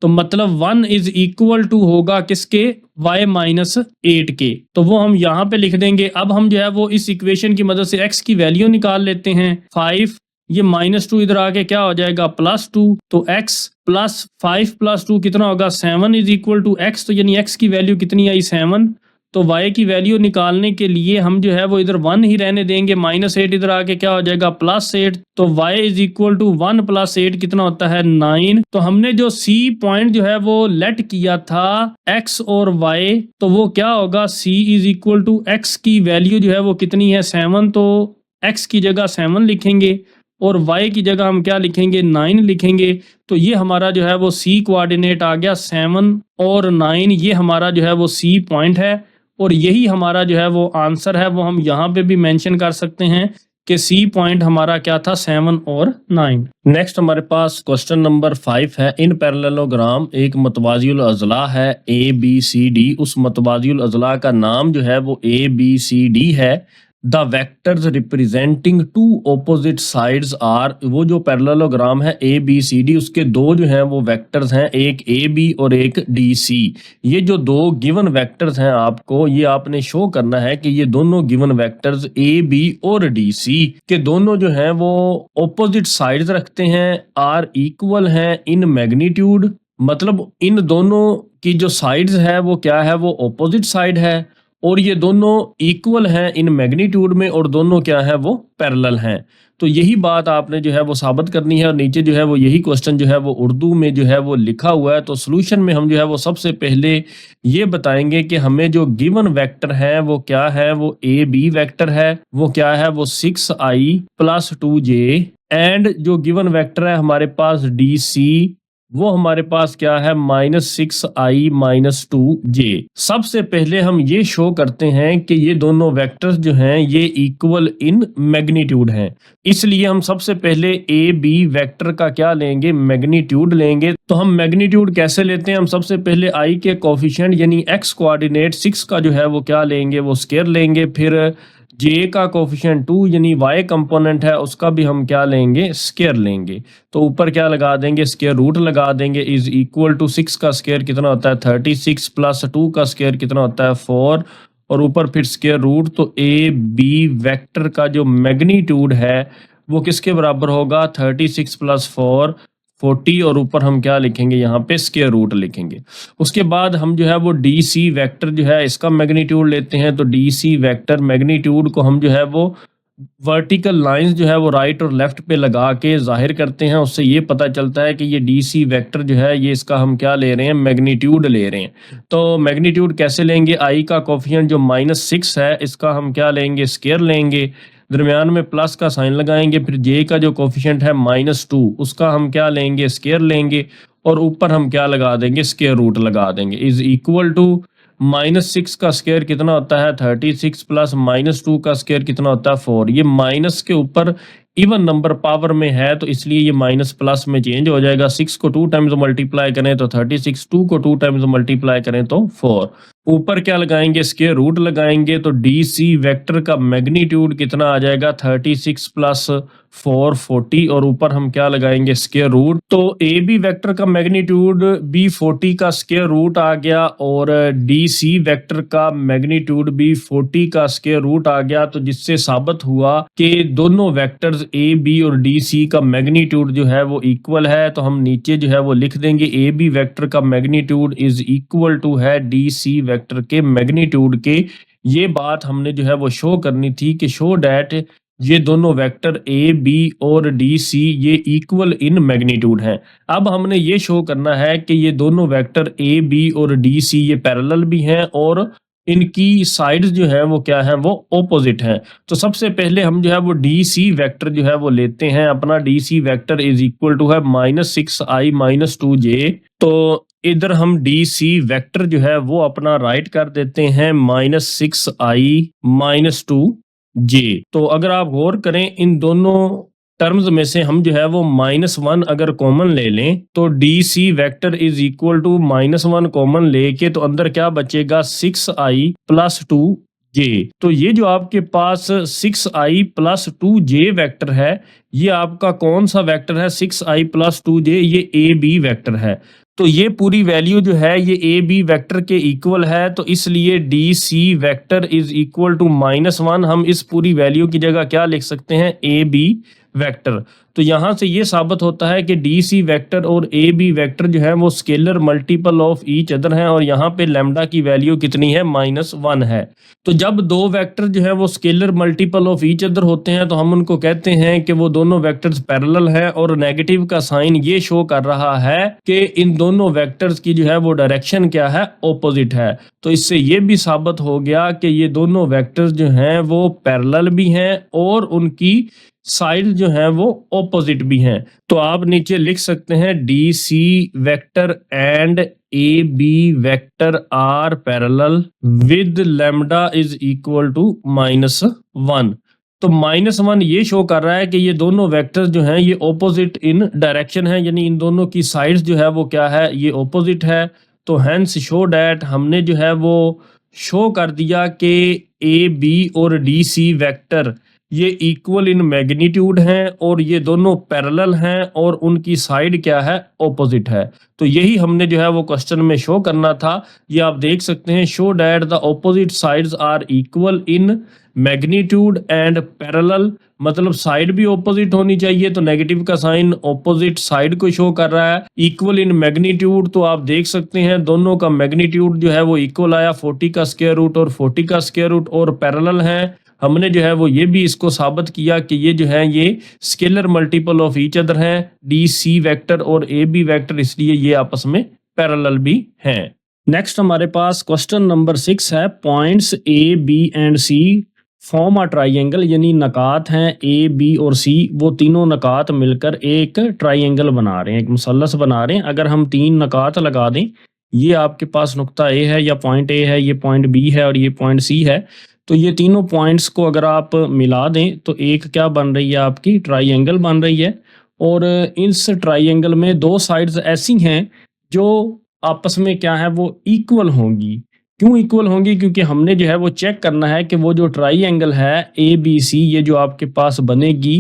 तो मतलब 1 इज इक्वल टू होगा किसके, y माइनस 8 के। तो वो हम यहाँ पे लिख देंगे। अब हम जो है वो इस इक्वेशन की मदद से x की वैल्यू निकाल लेते हैं। 5 ये माइनस 2 इधर आके क्या हो जाएगा, प्लस 2, तो x प्लस 5 प्लस 2 कितना होगा, 7 इज इक्वल टू x। तो यानी x की वैल्यू कितनी आई, 7। तो y की वैल्यू निकालने के लिए हम जो है वो इधर 1 ही रहने देंगे, माइनस 8 इधर आके क्या हो जाएगा, प्लस 8। तो y is equal to 1 plus 8 कितना होता है, 9। तो हमने जो c पॉइंट जो है वो लेट किया था x और y, तो वो क्या होगा, c is equal to x की वैल्यू जो है वो कितनी है, 7। तो x की जगह 7 लिखेंगे और y की जगह हम क्या लिखेंगे, 9 लिखेंगे। तो ये हमारा जो है वो c कोऑर्डिनेट आ गया, 7 और 9, ये हमारा जो है वो c पॉइंट है और यही हमारा जो है वो आंसर है। वो हम यहाँ पे भी मेंशन कर सकते हैं कि सी पॉइंट हमारा क्या था 7 और 9। नेक्स्ट हमारे पास क्वेश्चन नंबर 5 है। इन पैरेललोग्राम एक मतवाजियुल अज़ला है ए बी सी डी। उस मतवाजियुल अज़ला का नाम जो है वो ए बी सी डी है। The vectors representing two opposite sides are, वो जो पैरेललोग्राम है ए बी सी डी उसके दो जो हैं वो वेक्टर्स हैं, एक ए बी और एक डी सी। ये जो दो गिवन वेक्टर्स हैं आपको ये आपने शो करना है कि ये दोनों गिवन वेक्टर्स ए बी और डी सी के दोनों जो हैं वो ऑपोजिट साइड्स रखते हैं, आर इक्वल हैं इन मैग्नीट्यूड। मतलब इन दोनों की जो साइड्स है वो क्या है, वो ऑपोजिट साइड है और ये दोनों इक्वल हैं इन मैग्नीट्यूड में और दोनों क्या है वो पैरेलल हैं। तो यही बात आपने जो है वो साबित करनी है और नीचे जो है वो यही क्वेश्चन जो है वो उर्दू में जो है वो लिखा हुआ है। तो सॉल्यूशन में हम जो है वो सबसे पहले ये बताएंगे कि हमें जो गिवन वेक्टर है वो क्या है, वो ए बी वेक्टर है, वो क्या है वो 6i प्लस 2j। एंड जो गिवन वेक्टर है हमारे पास डी सी वो हमारे पास क्या है -6i -2j। सबसे पहले हम ये शो करते हैं कि ये दोनों वेक्टर्स जो हैं ये इक्वल इन मैग्नीट्यूड हैं। इसलिए हम सबसे पहले ए बी वेक्टर का क्या लेंगे, मैग्नीट्यूड लेंगे। तो हम मैग्नीट्यूड कैसे लेते हैं, हम सबसे पहले i के कोफिशिएंट यानी x कोऑर्डिनेट 6 का जो है वो क्या लेंगे, वो स्क्वायर लेंगे। फिर j का कोफिशिएंट 2 यानी y कंपोनेंट है उसका भी हम क्या लेंगे, स्क्वायर लेंगे। तो ऊपर क्या लगा देंगे, स्क्वायर रूट लगा देंगे। इज इक्वल टू 6 का स्क्वायर कितना होता है 36 प्लस 2 का स्क्वायर कितना होता है 4 और ऊपर फिर स्क्वायर रूट। तो ए बी वेक्टर का जो मैग्नीट्यूड है वो किसके बराबर होगा, 36 प्लस 4 40 और ऊपर हम क्या लिखेंगे यहाँ पे स्क्वायर रूट लिखेंगे। उसके बाद हम जो है वो डी सी वेक्टर जो है इसका मैग्नीट्यूड लेते हैं। तो डी सी वेक्टर मैग्नीट्यूड को हम जो है वो वर्टिकल लाइंस जो है वो राइट और लेफ्ट पे लगा के जाहिर करते हैं। उससे ये पता चलता है कि ये डी सी वेक्टर जो है ये इसका हम क्या ले रहे हैं, मैग्नीट्यूड ले रहे हैं। तो मैग्नीट्यूड कैसे लेंगे, आई का कोफिशिएंट जो -6 है इसका हम क्या लेंगे, स्क्वायर लेंगे। दरमियान में प्लस का साइन लगाएंगे। फिर जे का जो कोफिशिएंट है -2 उसका हम क्या लेंगे, स्क्वायर लेंगे और ऊपर हम क्या लगा देंगे, स्क्वायर रूट लगा देंगे। इज इक्वल टू -6 का स्क्वायर कितना होता है 36 प्लस -2 का स्क्वायर कितना होता है 4। ये माइनस के ऊपर इवन नंबर पावर में है तो इसलिए ये माइनस प्लस में चेंज हो जाएगा। 6 को 2 टाइम्स मल्टीप्लाई करें तो 36, 2 को 2 टाइम्स मल्टीप्लाई करें तो 4। ऊपर क्या लगाएंगे, स्क्वायर रूट लगाएंगे। तो डी सी वेक्टर का मैग्नीट्यूड कितना आ जाएगा 36 प्लस 4 40 और ऊपर हम क्या लगाएंगे, स्क्वायर रूट। तो ए बी वेक्टर का मैग्नीट्यूड बी 40 का स्क्वायर रूट आ गया और डी सी वेक्टर का मैग्नीट्यूड बी 40 का स्क्वायर रूट आ गया। तो जिससे साबित हुआ कि दोनों वेक्टर्स ए बी और डी सी का मैग्नीट्यूड जो है वो इक्वल है। तो हम नीचे जो है वो लिख देंगे ए बी वेक्टर का मैग्नीट्यूड इज इक्वल टू है डी सी वेक्टर के मैग्नीट्यूड के। ये बात हमने जो है वो शो करनी थी कि शो डैट ये दोनों वेक्टर ए बी और डी सी ये इक्वल इन मैग्नीट्यूड हैं। अब हमने ये शो करना है कि ये दोनों वेक्टर ए बी और डी सी ये पैरेलल भी हैं और इनकी साइड्स जो है वो क्या है, वो ऑपोजिट हैं। तो सबसे पहले हम जो है वो डी सी वेक्टर जो है वो लेते हैं। अपना D C vector is equal to है -6i -2j। तो इधर हम डी सी वेक्टर जो है वो अपना राइट कर देते हैं -6i -2j। तो अगर आप गौर करें इन दोनों टर्म्स में से हम जो है वो -1 अगर कॉमन ले लें तो D C vector is equal to -1 common लेके तो अंदर क्या बचेगा 6i +2j। तो ये जो आपके पास 6i +2j वेक्टर है ये आपका कौन सा वेक्टर है, 6i +2j ये ए बी वेक्टर है। तो ये पूरी वैल्यू जो है ये ए बी वेक्टर के इक्वल है। तो इसलिए D C vector is equal to -1 हम इस पूरी वैल्यू की जगह क्या लिख सकते हैं, ए बी वेक्टर। तो यहां से ये साबित होता है कि डी सी वेक्टर और ए बी वेक्टर जो है वो scalar multiple of each other हैं और यहाँ पे लैम्डा की वैल्यू कितनी है, -1 है। तो जब दो वेक्टर जो है वो scalar multiple of each other होते हैं तो हम उनको कहते हैं कि वो दोनों वेक्टर्स पैरेलल हैं और नेगेटिव का साइन ये शो कर रहा है कि इन दोनों वेक्टर्स की जो है वो डायरेक्शन क्या है, ऑपोजिट है। तो इससे ये भी साबित हो गया कि ये दोनों वेक्टर्स जो हैं वो पैरेलल भी हैं और उनकी साइड जो है वो ऑपोजिट भी हैं। तो आप नीचे लिख सकते हैं D C vector and A B vector are parallel with lambda is equal to -1। तो -1 ये शो कर रहा है कि ये दोनों वेक्टर्स जो हैं ये ऑपोजिट इन डायरेक्शन है, यानी इन दोनों की साइड्स जो है वो क्या है, ये ऑपोजिट है। तो हेंस शो डैट हमने जो है वो शो कर दिया कि ए बी और डी सी वेक्टर ये इक्वल इन मैग्नीट्यूड हैं और ये दोनों पैरेलल हैं और उनकी साइड क्या है, ऑपोजिट है। तो यही हमने जो है वो क्वेश्चन में शो करना था। ये आप देख सकते हैं, show that the opposite sides are equal in magnitude and parallel, मतलब साइड भी ऑपोजिट होनी चाहिए, तो नेगेटिव का साइन ऑपोजिट साइड को शो कर रहा है। इक्वल इन मैग्नीट्यूड, तो आप देख सकते हैं दोनों का मैग्नीट्यूड जो है वो इक्वल आया, 40 का स्क्वायर रूट और 40 का स्क्वायर रूट, और पैरेलल है। हमने जो है वो ये भी इसको साबित किया कि ये जो है ये scalar multiple of each other हैं, डी सी वेक्टर और ए बी वेक्टर, इसलिए ये आपस में पैरेलल भी हैं। नेक्स्ट हमारे पास क्वेश्चन नंबर 6 है, points A B and C form a triangle, यानी नकात हैं ए बी और सी, वो तीनों नकात मिलकर एक ट्राइंगल बना रहे हैं, एक मुसल्लस बना रहे हैं। अगर हम 3 नकात लगा दें, ये आपके पास नुक्ता ए है या पॉइंट ए है, ये पॉइंट बी है और ये पॉइंट सी है, तो ये तीनों पॉइंट्स को अगर आप मिला दें तो एक क्या बन रही है, आपकी ट्राइंगल बन रही है। और इस ट्राइंगल में 2 साइड्स ऐसी हैं जो आपस में क्या है, वो इक्वल होंगी। क्यों इक्वल होंगी? क्योंकि हमने जो है वो चेक करना है कि वो जो ट्राइंगल है ए बी सी, ये जो आपके पास बनेगी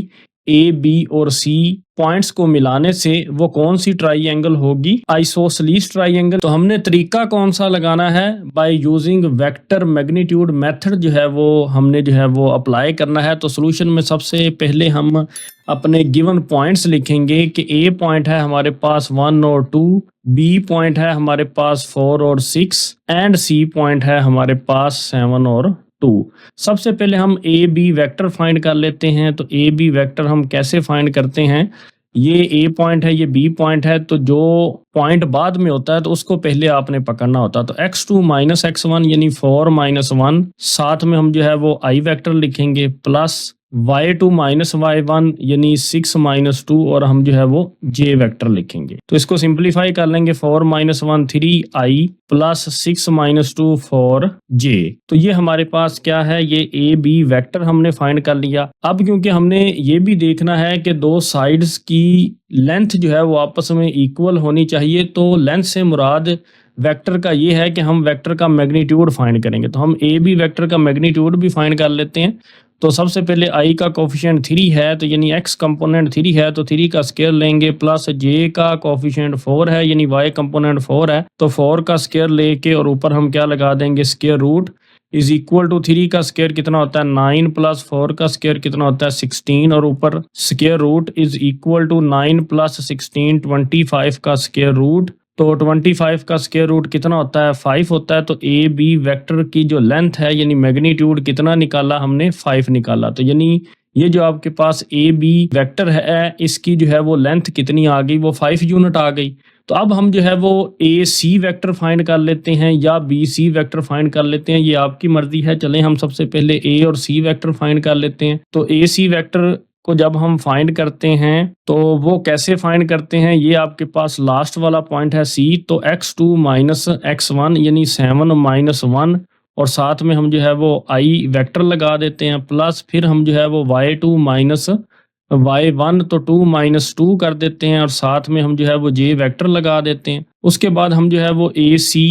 ए बी और सी पॉइंट्स को मिलाने से वो कौन सी ट्राइंगल होगी, आइसोसेलेस ट्राइंगल। तो हमने तरीका कौन सा लगाना है, by using vector magnitude method जो है वो हमने जो है वो अप्लाई करना है। तो सॉल्यूशन में सबसे पहले हम अपने गिवन पॉइंट्स लिखेंगे कि ए पॉइंट है हमारे पास 1 और 2, बी पॉइंट है हमारे पास 4 और 6 एंड सी पॉइंट है हमारे पास 7 और 2। सबसे पहले हम ए बी वेक्टर फाइंड कर लेते हैं। तो ए बी वेक्टर हम कैसे फाइंड करते हैं, ये ए पॉइंट है, ये बी पॉइंट है, तो जो पॉइंट बाद में होता है तो उसको पहले आपने पकड़ना होता है। तो x2 माइनस x1 यानी 4 माइनस 1, साथ में हम जो है वो आई वेक्टर लिखेंगे, प्लस y2 माइनस y1 यानी 6 माइनस 2, और हम जो है वो j वेक्टर लिखेंगे। तो इसको सिंप्लीफाई कर लेंगे, 4 minus 1 3i plus 6 minus 2 4j। तो ये हमारे पास क्या है, ये ए बी वेक्टर हमने फाइंड कर लिया। अब क्योंकि हमने ये भी देखना है कि 2 साइड्स की लेंथ जो है वो आपस में इक्वल होनी चाहिए, तो लेंथ से मुराद वेक्टर का ये है कि हम वेक्टर का मैग्नीट्यूड फाइंड करेंगे। तो हम ए बी वेक्टर का मैग्नीट्यूड भी फाइंड कर लेते हैं। तो सबसे पहले i का कोफिशिएंट 3 है, तो यानी x कंपोनेंट 3 है, तो 3 का स्क्वायर लेंगे, प्लस j का कोफिशिएंट 4 है, यानी y कंपोनेंट 4 है, तो 4 का स्क्वायर लेके और ऊपर हम क्या लगा देंगे, square root is equal to 3 का स्क्वायर कितना होता है 9 प्लस 4 का स्क्वायर कितना होता है 16, और ऊपर square root is equal to 9 plus 16 25 का स्क्वायर रूट। तो 25 का स्क्वायर रूट कितना होता है 5 होता है। तो ए बी वेक्टर की जो लेंथ है यानी मैग्नीट्यूड कितना निकाला हमने, 5 निकाला। तो यानी ये जो आपके पास ए बी वेक्टर है इसकी जो है वो लेंथ कितनी आ गई, वो 5 यूनिट आ गई। तो अब हम जो है वो ए सी वेक्टर फाइंड कर लेते हैं या बी सी वेक्टर फाइंड कर लेते हैं, ये आपकी मर्जी है। चलें हम सबसे पहले ए और सी वेक्टर फाइंड कर लेते हैं। तो ए सी वेक्टर को जब हम फाइंड करते हैं तो वो कैसे फाइंड करते हैं, ये आपके पास लास्ट वाला पॉइंट है सी, तो x2 माइनस x1 यानी 7 माइनस 1, और साथ में हम जो है वो आई वेक्टर लगा देते हैं, प्लस फिर हम जो है वो y2 माइनस y1, तो 2 माइनस 2 कर देते हैं, और साथ में हम जो है वो j वेक्टर लगा देते हैं। उसके बाद हम जो है वो ए सी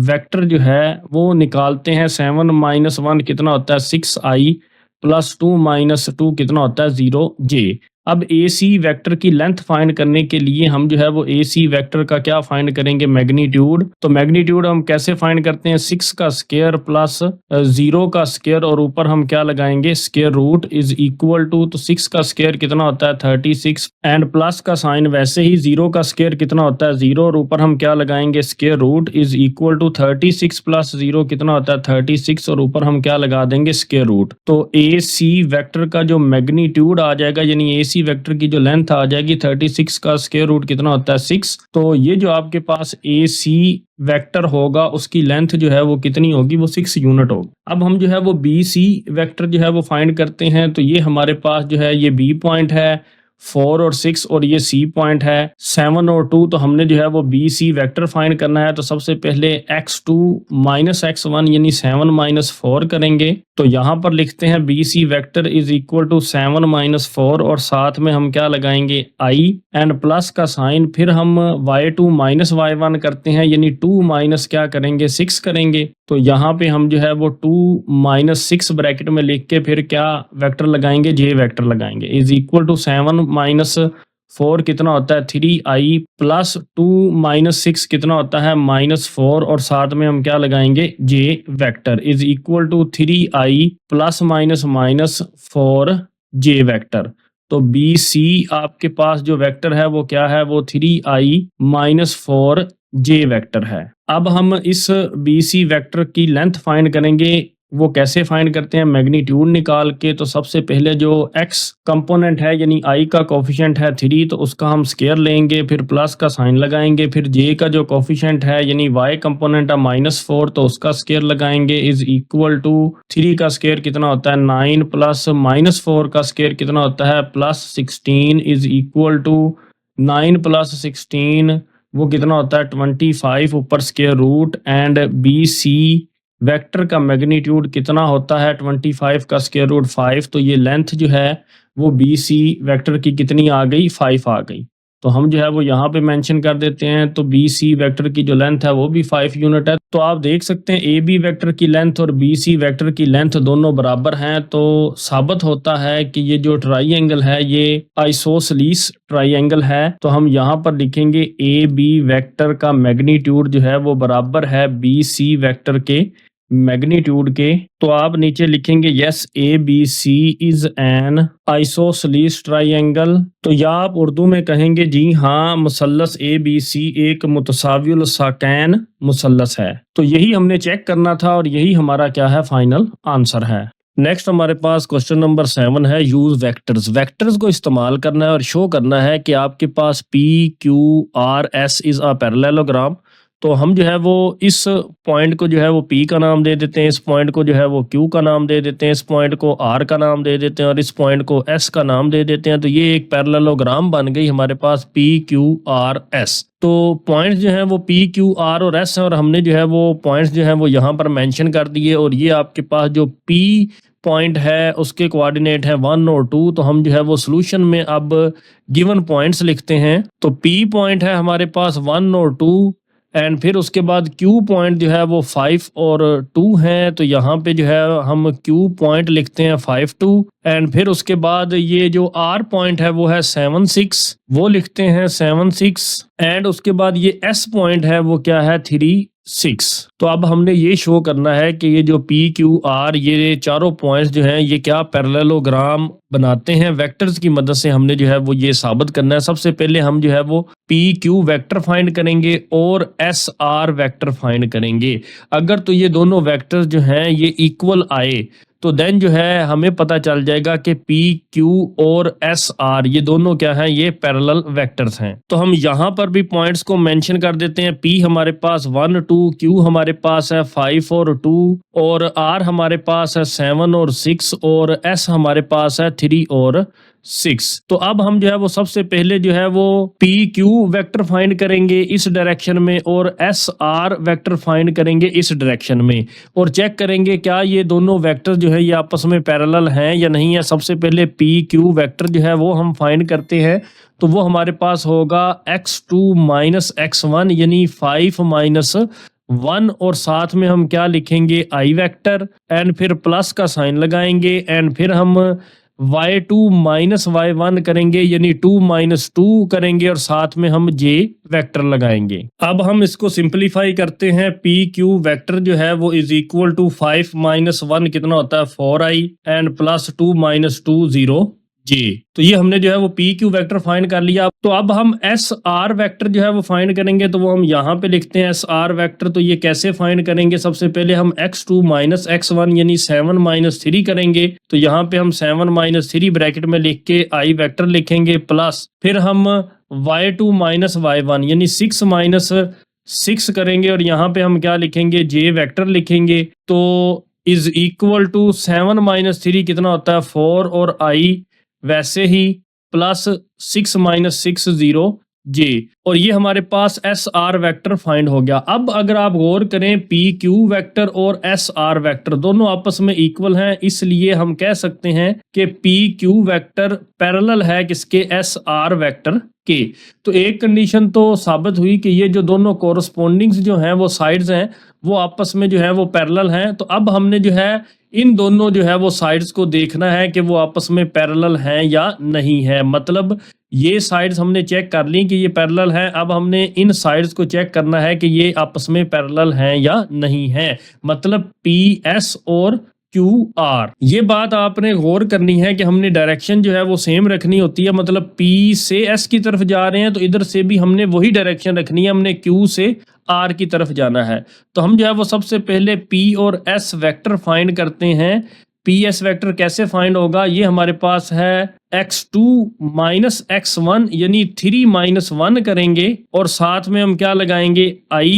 वेक्टर जो है वो निकालते हैं। 7 माइनस 1 कितना होता है 6i प्लस 2 माइनस 2 कितना होता है 0j। अब ए सी वेक्टर की लेंथ फाइंड करने के लिए हम जो है वो ए सी वेक्टर का क्या फाइंड करेंगे, मैग्नीट्यूड। तो मैग्नीट्यूड हम कैसे फाइंड करते हैं, 6 का स्क्वायर प्लस 0 का स्क्वायर, और ऊपर हम क्या लगाएंगे, square root is equal to, तो 6 का स्क्वायर कितना होता है 36, एंड प्लस का साइन वैसे ही, 0 का स्क्वायर कितना होता है 0, और ऊपर हम क्या लगाएंगे, square root is equal to 36 plus 0 कितना होता है 36, और ऊपर हम क्या लगा देंगे, स्क्वायर रूट। तो ए सी वेक्टर का जो मैग्नीट्यूड आ जाएगा यानी ए सी वेक्टर की जो लेंथ आ जाएगी 36 का स्क्वायर रूट कितना होता है 6। तो ये जो आपके पास ए सी वेक्टर होगा उसकी लेंथ जो है वो कितनी होगी, वो 6 यूनिट होगी। अब हम जो है वो बी सी वेक्टर जो है वो फाइंड करते हैं। तो ये हमारे पास जो है ये बी पॉइंट है, 4 और 6 और ये सी पॉइंट है 7 और 2, तो हमने जो है वो बी सी वेक्टर फाइंड करना है। तो सबसे पहले x2 माइनस x1 यानी 7 माइनस 4 करेंगे। तो यहाँ पर लिखते हैं B C vector is equal to 7 minus 4 और साथ में हम क्या लगाएंगे i एंड प्लस का साइन, फिर हम y2 माइनस y1 करते हैं यानी 2 माइनस क्या करेंगे 6 करेंगे। तो यहाँ पे हम जो है वो 2 माइनस 6 ब्रैकेट में लिख के फिर क्या वेक्टर लगाएंगे जे वेक्टर लगाएंगे इज इक्वल टू 7 माइनस 4 कितना होता है 3i प्लस 2 माइनस 6 कितना होता है -4 और साथ में हम क्या लगाएंगे J vector is equal to 3i plus minus minus 4 J vector. तो बी सी आपके पास जो वेक्टर है वो क्या है, वो 3i माइनस 4 जे वेक्टर है। अब हम इस बी सी वेक्टर की लेंथ फाइंड करेंगे। वो कैसे फाइंड करते हैं, मैग्नीट्यूड निकाल के। तो सबसे पहले जो x कंपोनेंट है यानी i का कोफिशिएंट है 3, तो उसका हम स्केयर लेंगे, फिर प्लस का साइन लगाएंगे। फिर j का जो कोफिशिएंट है यानी y कंपोनेंट है -4, तो उसका स्केयर लगाएंगे इज इक्वल टू 3 का स्केयर कितना होता है 9 प्लस -4 का स्केयर कितना होता है +16 इज इक्वल टू 9 प्लस 16 वो कितना होता है 25 ऊपर square root. And B C vector का मैग्नीट्यूड कितना होता है 25 का स्केयर रूट 5। तो ये लेंथ जो है वो बी सी वेक्टर की कितनी आ गई 5 आ गई। तो हम जो है वो यहाँ पे मेंशन कर देते हैं। तो बी सी वेक्टर की जो लेंथ है वो भी 5 यूनिट है। तो आप देख सकते हैं ए बी वेक्टर की लेंथ और बी सी वेक्टर की लेंथ दोनों बराबर हैं। तो साबित होता है कि ये जो ट्राइंगल है ये आइसोसेलेस ट्राइंगल है। तो हम यहाँ पर लिखेंगे ए बी वेक्टर का मैग्नीट्यूड जो है वो बराबर है बी सी वेक्टर के मैग्नीट्यूड के। तो आप नीचे लिखेंगे yes A B C is an isosceles triangle. तो या आप उर्दू में कहेंगे जी हाँ मुसल्लस ए बी सी एक मुतसाविल साकैन मुसल्लस है। तो यही हमने चेक करना था और यही हमारा क्या है फाइनल आंसर है। नेक्स्ट हमारे पास क्वेश्चन नंबर 7 है यूज वेक्टर्स। वेक्टर्स को इस्तेमाल करना है और शो करना है कि आपके पास P Q R S is a parallelogram. तो हम जो है वो इस पॉइंट को जो है वो P का नाम दे देते हैं, इस पॉइंट को जो है वो Q का नाम दे देते हैं, इस पॉइंट को R का नाम दे देते हैं और इस पॉइंट को S का नाम दे देते हैं। तो ये एक पैरेललोग्राम बन गई हमारे पास PQRS। तो पॉइंट्स जो हैं वो PQR और S हैं और हमने जो है वो पॉइंट्स जो हैं वो यहाँ पर मेंशन कर दिए। और ये आपके पास जो P पॉइंट है उसके कोऑर्डिनेट है 1 और 2। तो हम जो है वो सोल्यूशन में अब गिवन पॉइंट्स लिखते हैं। तो P पॉइंट है हमारे पास 1 और 2 एंड फिर उसके बाद Q पॉइंट जो है वो 5 और 2 है। तो यहाँ पे जो है हम Q पॉइंट लिखते हैं 5 2 एंड फिर उसके बाद ये जो R पॉइंट है वो है 7 6 वो लिखते हैं 7 6 एंड उसके बाद ये S पॉइंट है वो क्या है 3 6। तो अब हमने ये शो करना है कि ये जो पी क्यू आर ये चारों पॉइंट्स जो हैं ये क्या पैरेललोग्राम बनाते हैं। वेक्टर्स की मदद से हमने जो है वो ये साबित करना है। सबसे पहले हम जो है वो पी क्यू वेक्टर फाइंड करेंगे और एस आर वेक्टर फाइंड करेंगे। अगर तो ये दोनों वेक्टर्स जो हैं ये इक्वल आए तो देन जो है हमें पता चल जाएगा कि पी क्यू और एस आर ये दोनों क्या हैं, ये पैरेलल वेक्टर्स हैं। तो हम यहाँ पर भी पॉइंट्स को मेंशन कर देते हैं। पी हमारे पास 1 2, क्यू हमारे पास है 5 और 2 और आर हमारे पास है 7 और 6 और एस हमारे पास है 3 और 6। तो अब हम जो है वो सबसे पहले जो है वो पी क्यू वेक्टर फाइंड करेंगे इस डायरेक्शन में और एस आर वेक्टर फाइंड करेंगे इस डायरेक्शन में और चेक करेंगे क्या ये दोनों वेक्टर जो है ये आपस में पैरेलल हैं या नहीं है। सबसे पहले पी क्यू वेक्टर जो है वो हम फाइंड करते हैं। तो वो हमारे पास होगा x2 माइनस x1 यानी 5 माइनस 1 और साथ में हम क्या लिखेंगे i वेक्टर एंड फिर प्लस का साइन लगाएंगे एंड फिर हम y2 माइनस y1 करेंगे यानी 2 माइनस 2 करेंगे और साथ में हम j वेक्टर लगाएंगे। अब हम इसको सिंपलीफाई करते हैं। पी क्यू वेक्टर जो है वो इज इक्वल टू 5 माइनस 1 कितना होता है 4i and plus 2 minus 2 0 j। तो ये हमने जो है वो पी क्यू वेक्टर फाइंड कर लिया। तो अब हम एस आर वेक्टर जो है वो फाइंड करेंगे। तो वो हम यहाँ पे लिखते हैं एस आर वेक्टर। तो ये कैसे फाइंड करेंगे, सबसे पहले हम x2 माइनस x1 यानी 7 माइनस 3 करेंगे। तो यहाँ पे हम 7 माइनस 3 ब्रैकेट में लिख के i वेक्टर लिखेंगे प्लस फिर हम y2 माइनस y1 यानी 6 माइनस 6 करेंगे और यहाँ पे हम क्या लिखेंगे j वेक्टर लिखेंगे। तो इज इक्वल टू 7 माइनस 3 कितना होता है 4 और i वैसे ही प्लस 6 माइनस 6 0 जे, और ये हमारे पास एस आर वेक्टर फाइंड हो गया। अब अगर आप गौर करें पी क्यू वेक्टर और एस आर वेक्टर दोनों आपस में इक्वल हैं, इसलिए हम कह सकते हैं कि पी क्यू वेक्टर पैरेलल है किसके, एस आर वेक्टर के। तो एक कंडीशन तो साबित हुई कि ये जो दोनों कोरस्पोंडिंग्स जो हैं वो साइड्स हैं वो आपस में जो है वो पैरेलल हैं। तो अब हमने जो है इन दोनों जो है वो साइड्स को देखना है कि वो आपस में पैरेलल हैं या नहीं है। मतलब ये साइड्स हमने चेक कर ली कि ये पैरेलल हैं, अब हमने इन साइड्स को चेक करना है कि ये आपस में पैरेलल हैं या नहीं है। मतलब पी एस और क्यू आर। ये बात आपने गौर करनी है कि हमने डायरेक्शन जो है वो सेम रखनी होती है। मतलब पी से एस की तरफ जा रहे हैं तो इधर से भी हमने वही डायरेक्शन रखनी है, हमने क्यू से आर की तरफ जाना है। तो हम जो है वो सबसे पहले पी और एस वेक्टर फाइंड करते हैं। पी एस वेक्टर कैसे फाइंड होगा, ये हमारे पास है x2 माइनस x1 यानी 3 माइनस 1 करेंगे और साथ में हम क्या लगाएंगे i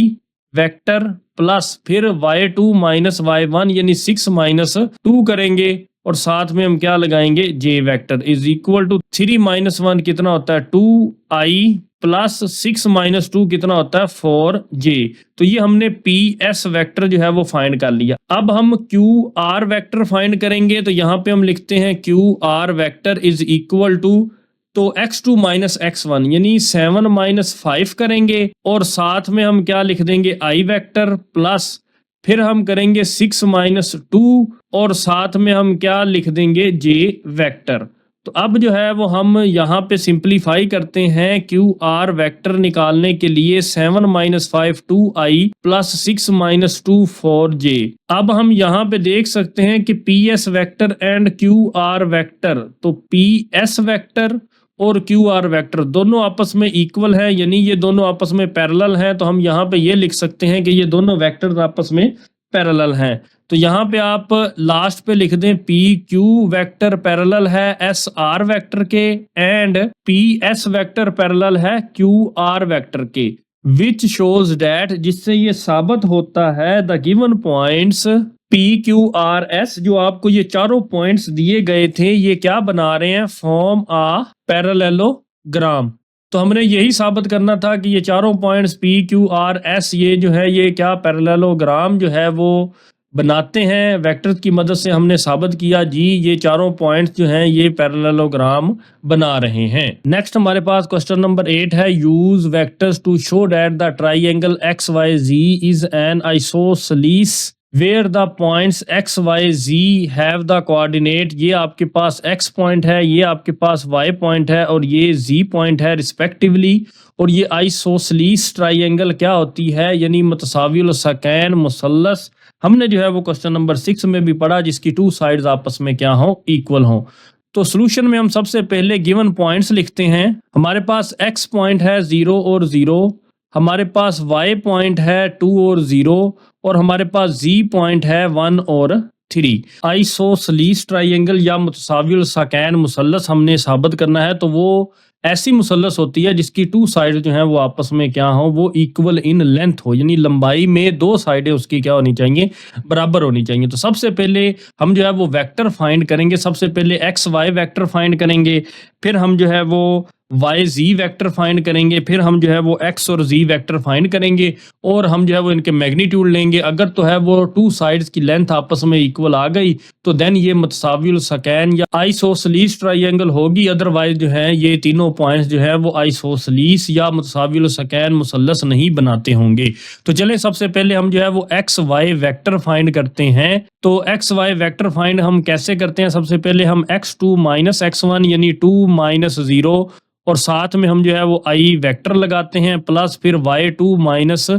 वेक्टर प्लस फिर y2 माइनस y1 यानी 6 माइनस 2 करेंगे और साथ में हम क्या लगाएंगे j vector is equal to 3 minus 1 कितना होता है 2i प्लस 6 माइनस 2 कितना होता है 4j। तो ये हमने पी एस वेक्टर जो है वो फाइंड कर लिया। अब हम क्यू आर वेक्टर फाइंड करेंगे, तो यहाँ पे हम लिखते हैं Q R vector is equal to, तो x2 माइनस x1 यानी 7 माइनस 5 करेंगे और साथ में हम क्या लिख देंगे i वेक्टर प्लस फिर हम करेंगे 6 माइनस 2 और साथ में हम क्या लिख देंगे j वेक्टर। तो अब जो है वो हम यहाँ पे सिंप्लीफाई करते हैं क्यू आर वेक्टर निकालने के लिए 7 minus 5 2i plus 6 minus 2 4j। अब हम यहाँ पे देख सकते हैं कि P S vector and Q R vector, तो पी एस वेक्टर और क्यू आर वेक्टर दोनों आपस में इक्वल है यानी ये दोनों आपस में पैरेलल हैं। तो हम यहाँ पे ये लिख सकते हैं कि ये दोनों वेक्टर्स आपस में पैरेलल हैं। तो यहाँ पे आप लास्ट पे लिख दें पी क्यू वेक्टर पैरेलल है एस आर वेक्टर के and P S vector parallel है क्यू आर वेक्टर के, विच शोज डैट, जिससे ये साबित होता है the given points P Q R S, जो आपको ये चारों पॉइंट्स दिए गए थे ये क्या बना रहे हैं, फॉर्म आ पैरेललोग्राम। तो हमने यही साबित करना था कि ये चारों points P Q R S ये जो है ये क्या पैरेललोग्राम जो है वो बनाते हैं। वेक्टर की मदद से हमने साबित किया जी ये चारों पॉइंट्स जो हैं ये पैरेललोग्राम बना रहे हैं। नेक्स्ट हमारे पास क्वेश्चन नंबर 8 है, use vectors to show that the triangle X Y Z is an isosceles where the points X Y Z have the coordinate. ये आपके पास एक्स पॉइंट है, ये आपके पास वाई पॉइंट है और ये जी पॉइंट है रिस्पेक्टिवली। और ये आइसोसेलेस ट्राइंगल क्या होती है, यानी मुतसाविल सकैन मुसल्लस। हमने जो है वो क्वेश्चन नंबर 6 में भी पढ़ा जिसकी टू साइड्स आपस में क्या हो, इक्वल हो। तो सॉल्यूशन में हम सबसे पहले गिवन पॉइंट्स लिखते हैं। हमारे पास एक्स पॉइंट है 0 और 0, हमारे पास y पॉइंट है 2 और 0 और हमारे पास z पॉइंट है 1 और 3। आइसोसेलेस ट्राइंगल या मुतसाविल सकैन मुसल्लस हमने साबित करना है, तो वो ऐसी मुसल्लस होती है जिसकी टू साइड जो हैं वो आपस में क्या हो, वो इक्वल इन लेंथ हो, यानी लंबाई में दो साइडें उसकी क्या होनी चाहिए, बराबर होनी चाहिए। तो सबसे पहले हम जो है वो वेक्टर फाइंड करेंगे। सबसे पहले एक्स वाई वेक्टर फाइंड करेंगे, फिर हम जो है वो वाई जी वेक्टर फाइंड करेंगे, फिर हम जो है वो एक्स और जी वेक्टर फाइंड करेंगे और हम जो है वो इनके मैग्नीट्यूड लेंगे। अगर तो है वो टू साइड्स की लेंथ आपस में इक्वल आ गई तो देन ये मुतसाविल सकैन या आइसोसेलेस ट्राइंगल होगी। अदरवाइज जो है ये तीनों पॉइंट्स जो है वो आइसोसेलेस या मुतसाविल सकैन मुसल्लस नहीं बनाते होंगे। तो चलें सबसे पहले हम जो है वो एक्स वाई वेक्टर फाइंड करते हैं। तो एक्स वाई वेक्टर फाइंड हम कैसे करते हैं, सबसे पहले हम x2 माइनस x1 यानी 2 माइनस 0 और साथ में हम जो है वो i वेक्टर लगाते हैं प्लस फिर y2 माइनस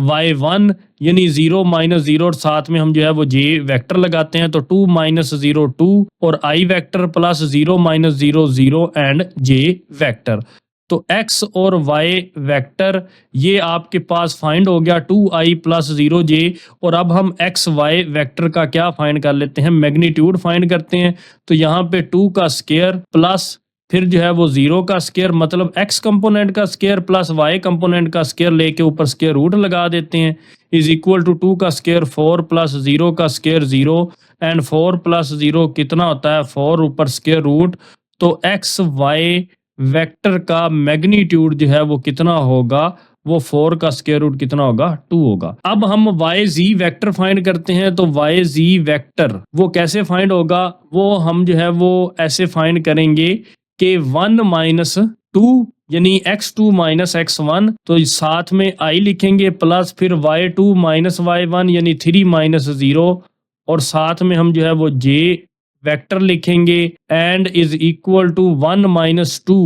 y1 यानी 0 माइनस 0 और साथ में हम जो है वो j वेक्टर लगाते हैं। तो 2 माइनस 0 2 और i vector plus 0 minus 0 0 and j vector. तो x और y वेक्टर ये आपके पास फाइंड हो गया 2i प्लस 0j। और अब हम x y वेक्टर का क्या फाइंड कर लेते हैं, मैग्नीट्यूड फाइंड करते हैं। तो यहाँ पे 2 का स्क्वायर प्लस फिर जो है वो 0 का स्क्वायर, मतलब x कंपोनेंट का स्क्वायर प्लस y कंपोनेंट का स्क्वायर लेके ऊपर स्क्वायर रूट लगा देते हैं, इज इक्वल टू 2 का स्क्वायर 4 प्लस 0 का स्क्वायर 0 एंड 4 प्लस 0 कितना होता है 4 ऊपर स्क्वायर रूट। तो एक्स वाई वेक्टर का मैग्नीट्यूड जो है वो कितना होगा, वो 4 का स्क्वायर रूट कितना होगा, 2 होगा। अब हम वाई जी वेक्टर फाइंड करते हैं, तो वाई जी वेक्टर वो कैसे फाइंड होगा, वो हम जो है वो ऐसे फाइंड करेंगे कि 1 माइनस 2 यानी x2 माइनस x1, तो साथ में i लिखेंगे प्लस फिर y2 माइनस y1 यानी 3 माइनस 0, और साथ में हम जो है वो j वेक्टर लिखेंगे and is equal to 1 minus 2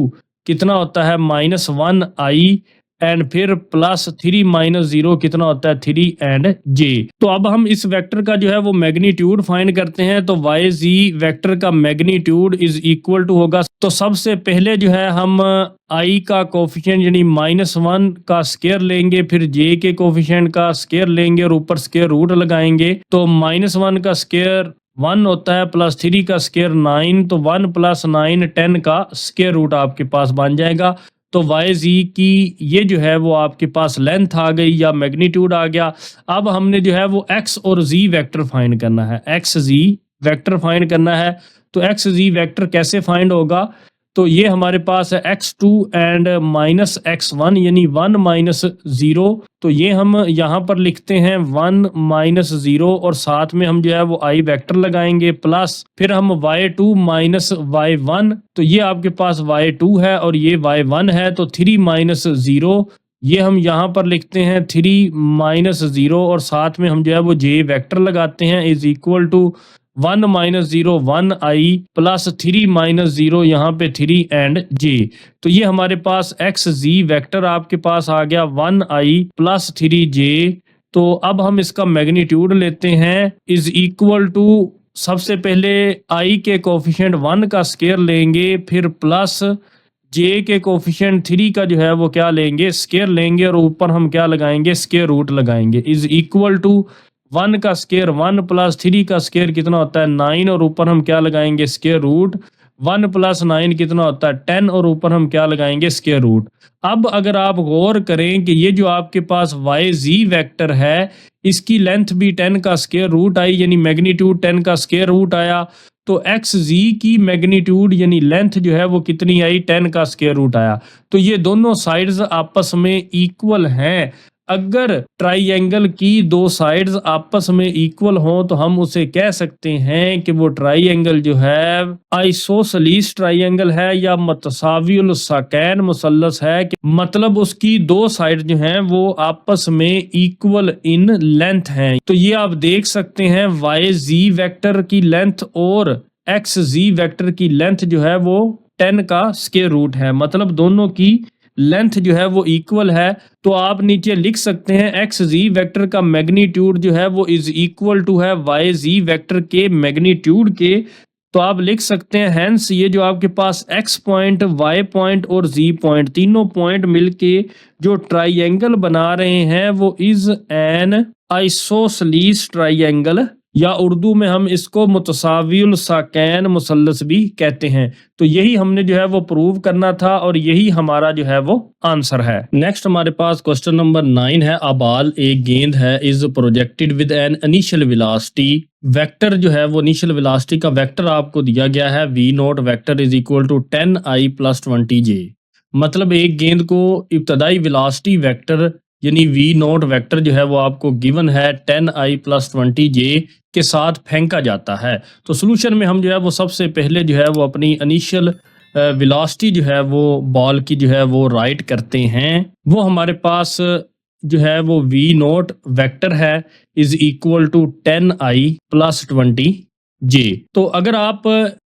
कितना होता है माइनस 1i, एंड फिर प्लस 3 माइनस 0 कितना होता है 3 एंड j। तो अब हम इस वेक्टर का जो है वो मैग्नीट्यूड फाइंड करते हैं, तो वाई जी वेक्टर का मैग्नीट्यूड इज इक्वल टू होगा, तो सबसे पहले जो है हम i का कोफिशिएंट यानी -1 का स्क्वायर लेंगे, फिर j के कोफिशिएंट का स्क्वायर लेंगे और ऊपर स्क्वायर रूट लगाएंगे, तो -1 का स्क्वायर 1 होता है प्लस 3 का स्क्वायर 9, तो 1 प्लस 9 10 का स्क्वायर रूट आपके पास बन जाएगा। तो वाई जी की ये जो है वो आपके पास लेंथ आ गई या मैग्नीट्यूड आ गया। अब हमने जो है वो एक्स और जी वेक्टर फाइंड करना है, एक्स जी वेक्टर फाइंड करना है। तो एक्स जी वेक्टर कैसे फाइंड होगा, तो ये हमारे पास है x2 एंड माइनस x1 यानी 1 माइनस 0, तो ये हम यहाँ पर लिखते हैं 1 माइनस 0 और साथ में हम जो है वो i वेक्टर लगाएंगे प्लस फिर हम y2 माइनस y1, तो ये आपके पास y2 है और ये y1 है, तो 3 माइनस 0 ये हम यहाँ पर लिखते हैं 3 माइनस 0 और साथ में हम जो है वो j वेक्टर लगाते हैं is equal to 1 minus 0 1i plus 3 minus 0 यहाँ पे 3 एंड j। तो ये हमारे पास एक्स जी वेक्टर आपके पास आ गया 1i प्लस 3j। तो अब हम इसका मैग्नीट्यूड लेते हैं इज इक्वल टू, सबसे पहले i के कोफिशिएंट 1 का स्क्वायर लेंगे, फिर प्लस j के कोफिशिएंट 3 का जो है वो क्या लेंगे, स्क्वायर लेंगे, और ऊपर हम क्या लगाएंगे, स्क्वायर रूट लगाएंगे इज इक्वल टू 1 का स्क्वायर 1 प्लस 3 का स्क्वायर कितना होता है 9, और ऊपर हम क्या लगाएंगे स्क्वायर रूट, 1 प्लस 9 कितना होता है 10, और ऊपर हम क्या लगाएंगे स्क्वायर रूट। अब अगर आप गौर करें कि ये जो आपके पास वाई जी वेक्टर है इसकी लेंथ भी 10 का स्क्वायर रूट आई यानी मैग्नीट्यूड 10 का स्क्वायर रूट आया, तो एक्स जी की मैग्नीट्यूड यानी लेंथ जो है वो कितनी आई 10 का स्क्वायर रूट आया। तो ये दोनों साइड्स आपस में इक्वल हैं। अगर ट्राइएंगल की दो साइड्स आपस में इक्वल हो तो हम उसे कह सकते हैं कि वो ट्राइएंगल जो है आइसोसेलेस ट्राइएंगल है या मुतसावियुल साकैन मुसल्लस है, कि मतलब उसकी दो साइड जो हैं वो आपस में इक्वल इन लेंथ हैं। तो ये आप देख सकते हैं वाई जी वेक्टर की लेंथ और एक्स जी वेक्टर की लेंथ जो है वो 10 का स्क्वायर रूट है, मतलब दोनों की लेंथ जो है वो इक्वल है। तो आप नीचे लिख सकते हैं एक्स जी वेक्टर का मैग्नीट्यूड जो है वो इज इक्वल टू है वाई जी वेक्टर के मैग्नीट्यूड के। तो आप लिख सकते हैं हेंस ये जो आपके पास एक्स पॉइंट वाई पॉइंट और जी पॉइंट तीनों पॉइंट मिलके जो ट्राइएंगल बना रहे हैं वो इज एन आइसोसेलेस ट्राइएंगल, या उर्दू में हम इसको मुतसावियुल साकैन मुसल्लस भी कहते हैं। तो यही हमने जो है वो प्रूव करना था और यही हमारा जो है वो आंसर है। नेक्स्ट हमारे पास क्वेश्चन नंबर 9 है, a ball एक गेंद है is projected with an initial velocity, vector जो है वो इनिशियल वेलोसिटी का वेक्टर आपको दिया गया है v naught vector is equal to 10i plus 20j, मतलब एक गेंद को इब्तदाई वेलोसिटी वेक्टर यानी v नॉट वेक्टर जो है वो आपको गिवन है 10i प्लस 20j के साथ फेंका जाता है। तो सोल्यूशन में हम जो है वो सबसे पहले जो है वो अपनी इनिशियल वेलोसिटी जो है वो बॉल की जो है वो राइट करते हैं, वो हमारे पास जो है वो v नॉट वेक्टर है is equal to 10i plus 20j। तो अगर आप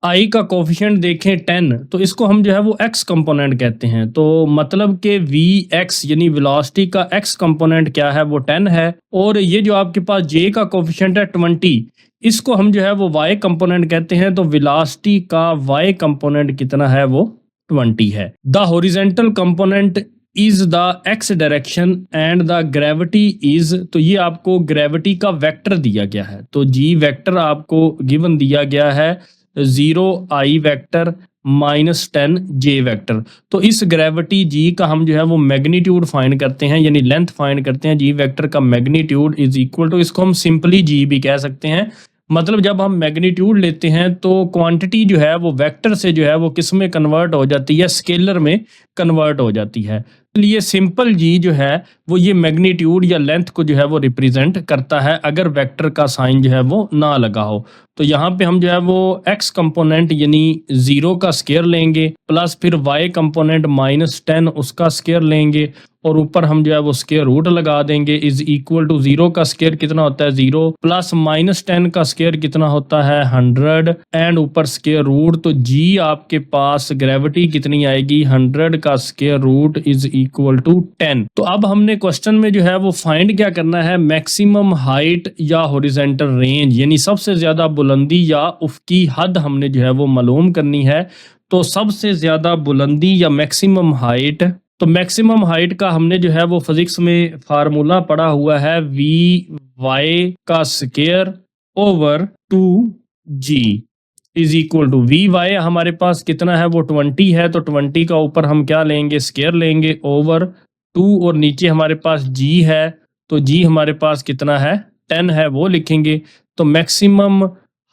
i का कोफिशिएंट देखें 10, तो इसको हम जो है वो x कंपोनेंट कहते हैं, तो मतलब कि vx यानी वेलोसिटी का x कंपोनेंट क्या है वो 10 है, और ये जो आपके पास j का कोफिशिएंट है 20, इसको हम जो है वो y कंपोनेंट कहते हैं, तो वेलोसिटी का y कंपोनेंट कितना है वो 20 है। The horizontal component is the x direction and the gravity is, तो ये आपको ग्रेविटी का वेक्टर दिया गया है, तो g वेक्टर आपको गिवन दिया गया है 0i vector minus 10j vector. तो इस ग्रेविटी g का हम जो है वो मैग्नीट्यूड फाइंड करते हैं यानी लेंथ फाइंड करते हैं, g वेक्टर का मैग्नीट्यूड इज इक्वल टू, इसको हम सिंपली g भी कह सकते हैं, मतलब जब हम मैग्नीट्यूड लेते हैं तो क्वांटिटी जो है वो वेक्टर से जो है वो किस में कन्वर्ट हो जाती है, स्केलर में कन्वर्ट हो जाती है। इसलिए सिंपल जी जो है वो ये मैग्नीट्यूड या लेंथ को जो है वो रिप्रेजेंट करता है अगर वेक्टर का साइन जो है वो ना लगा हो। तो यहाँ पे हम जो है वो x कंपोनेंट यानी 0 का स्क्वायर लेंगे प्लस फिर y कंपोनेंट -10 उसका स्क्वायर लेंगे और ऊपर हम जो है वो स्क्वायर रूट लगा देंगे इज इक्वल टू 0 का स्क्वायर कितना होता है 0 प्लस -10 का स्क्वायर कितना होता है 100 एंड ऊपर स्क्वायर रूट। तो g आपके पास ग्रेविटी कितनी आएगी 100 का square root is equal to 10। तो अब हमने क्वेश्चन में जो है वो फाइंड क्या करना है, मैक्सिमम हाइट या हॉरिजॉन्टल रेंज यानी सबसे ज्यादा बुलंदी या उफकी हद हमने जो है वो मालूम करनी है। तो सबसे ज्यादा बुलंदी या मैक्सिमम हाइट, तो मैक्सिमम हाइट का हमने जो है वो फिजिक्स में फार्मूला पढ़ा हुआ है वी वाई का square over 2g is equal to v y हमारे पास कितना है वो 20 है। तो 20 का ऊपर हम क्या लेंगे स्क्वायर लेंगे ओवर 2 और नीचे हमारे पास g है तो g हमारे पास कितना है 10 है वो लिखेंगे। तो मैक्सिमम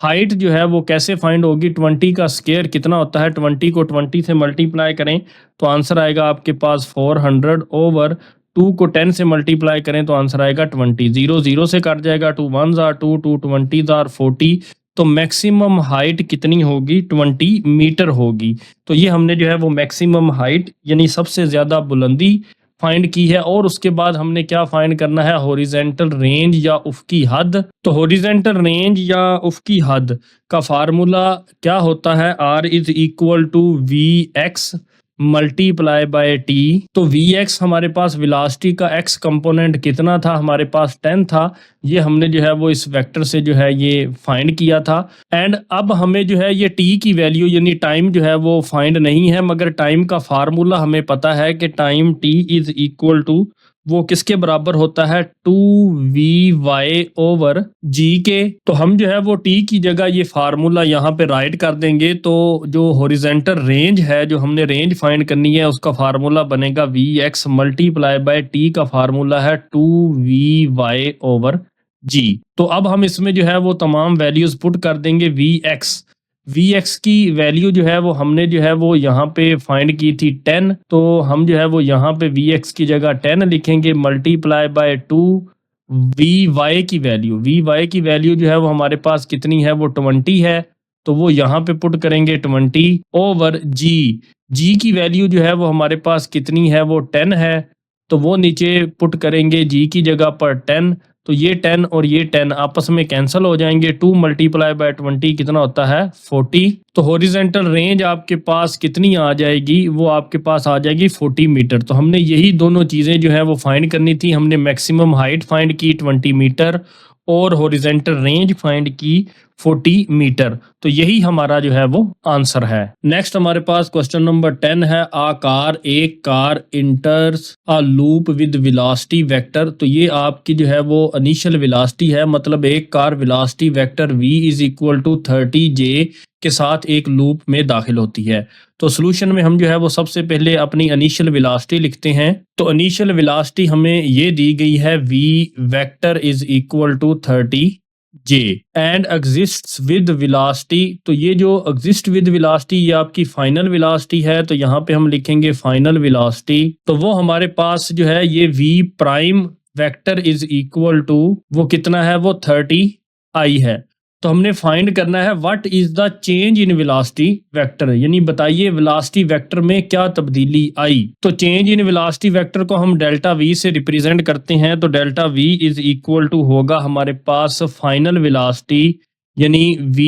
हाइट जो है वो कैसे फाइंड होगी, 20 का स्क्वायर कितना होता है 20 को 20 से मल्टीप्लाई करें तो आंसर आएगा आपके पास 400 ओवर 2 को 10 से मल्टीप्लाई करें तो आंसर आएगा 20। 0 0 से कट जाएगा 2 1s are 2 2 20s are 40। तो मैक्सिमम हाइट कितनी होगी 20 मीटर होगी। तो ये हमने जो है वो मैक्सिमम हाइट यानी सबसे ज्यादा बुलंदी फाइंड की है। और उसके बाद हमने क्या फाइंड करना है, हॉरिजॉन्टल रेंज या उफकी हद। तो हॉरिजॉन्टल रेंज या उफकी हद का फार्मूला क्या होता है, r is equal to v x multiply by t. तो वी एक्स हमारे पास वेलोसिटी का x कंपोनेंट कितना था, हमारे पास 10 था। ये हमने जो है वो इस वेक्टर से जो है ये फाइंड किया था। एंड अब हमें जो है ये t की वैल्यू यानी टाइम जो है वो फाइंड नहीं है, मगर टाइम का फार्मूला हमें पता है कि time t is equal to वो किसके बराबर होता है 2vy ओवर g के। तो हम जो है वो t की जगह ये फार्मूला यहाँ पे राइट कर देंगे। तो जो हॉरिजॉन्टल रेंज है, जो हमने रेंज फाइंड करनी है, उसका फार्मूला बनेगा vx मल्टीप्लाई बाय t का फार्मूला है 2vy ओवर g। तो अब हम इसमें जो है वो तमाम वैल्यूज पुट कर देंगे। vx की वैल्यू जो है वो हमने जो है वो यहाँ पे फाइंड की थी 10। तो हम जो है वो यहाँ पे vx की जगह 10 लिखेंगे मल्टीप्लाई बाय 2 vy की वैल्यू जो है वो हमारे पास कितनी है वो 20 है। तो वो यहाँ पे पुट करेंगे 20 ओवर g की वैल्यू जो है वो हमारे पास कितनी है वो 10 है। तो वो नीचे पुट करेंगे g की जगह पर 10। तो ये 10 और ये 10 आपस में कैंसिल हो जाएंगे। 2 मल्टीप्लाई बाय 20 कितना होता है 40। तो हॉरिजॉन्टल रेंज आपके पास कितनी आ जाएगी, वो आपके पास आ जाएगी 40 मीटर। तो हमने यही दोनों चीज़ें जो है वो फाइंड करनी थी। हमने मैक्सिमम हाइट फाइंड की 20 मीटर और हॉरिजॉन्टल रेंज फाइंड की 40 मीटर। तो यही हमारा जो है वो आंसर है। नेक्स्ट हमारे पास क्वेश्चन नंबर 10 है, एक car इंटर्स a loop with velocity vector. तो ये आपकी जो है वो इनिशियल वेलोसिटी है, मतलब एक car velocity vector v is equal to 30j के साथ एक लूप में दाखिल होती है। तो सॉल्यूशन में हम जो है वो सबसे पहले अपनी इनिशियल वेलोसिटी लिखते हैं। तो इनिशियल वेलोसिटी हमें ये दी गई है v vector is equal to 30j and exists with velocity. तो ये जो एग्जिस्ट विद वेलोसिटी ये आपकी फाइनल वेलोसिटी है। तो यहाँ पे हम लिखेंगे फाइनल वेलोसिटी। तो वो हमारे पास जो है ये v prime vector is equal to वो कितना है वो 30i है। तो हमने फाइंड करना है what is the change in velocity vector, यानी बताइए वेलोसिटी वेक्टर में क्या तब्दीली आई। तो चेंज इन वेलोसिटी वेक्टर को हम डेल्टा v से रिप्रेजेंट करते हैं। तो delta v is equal to होगा हमारे पास फाइनल वेलोसिटी यानी v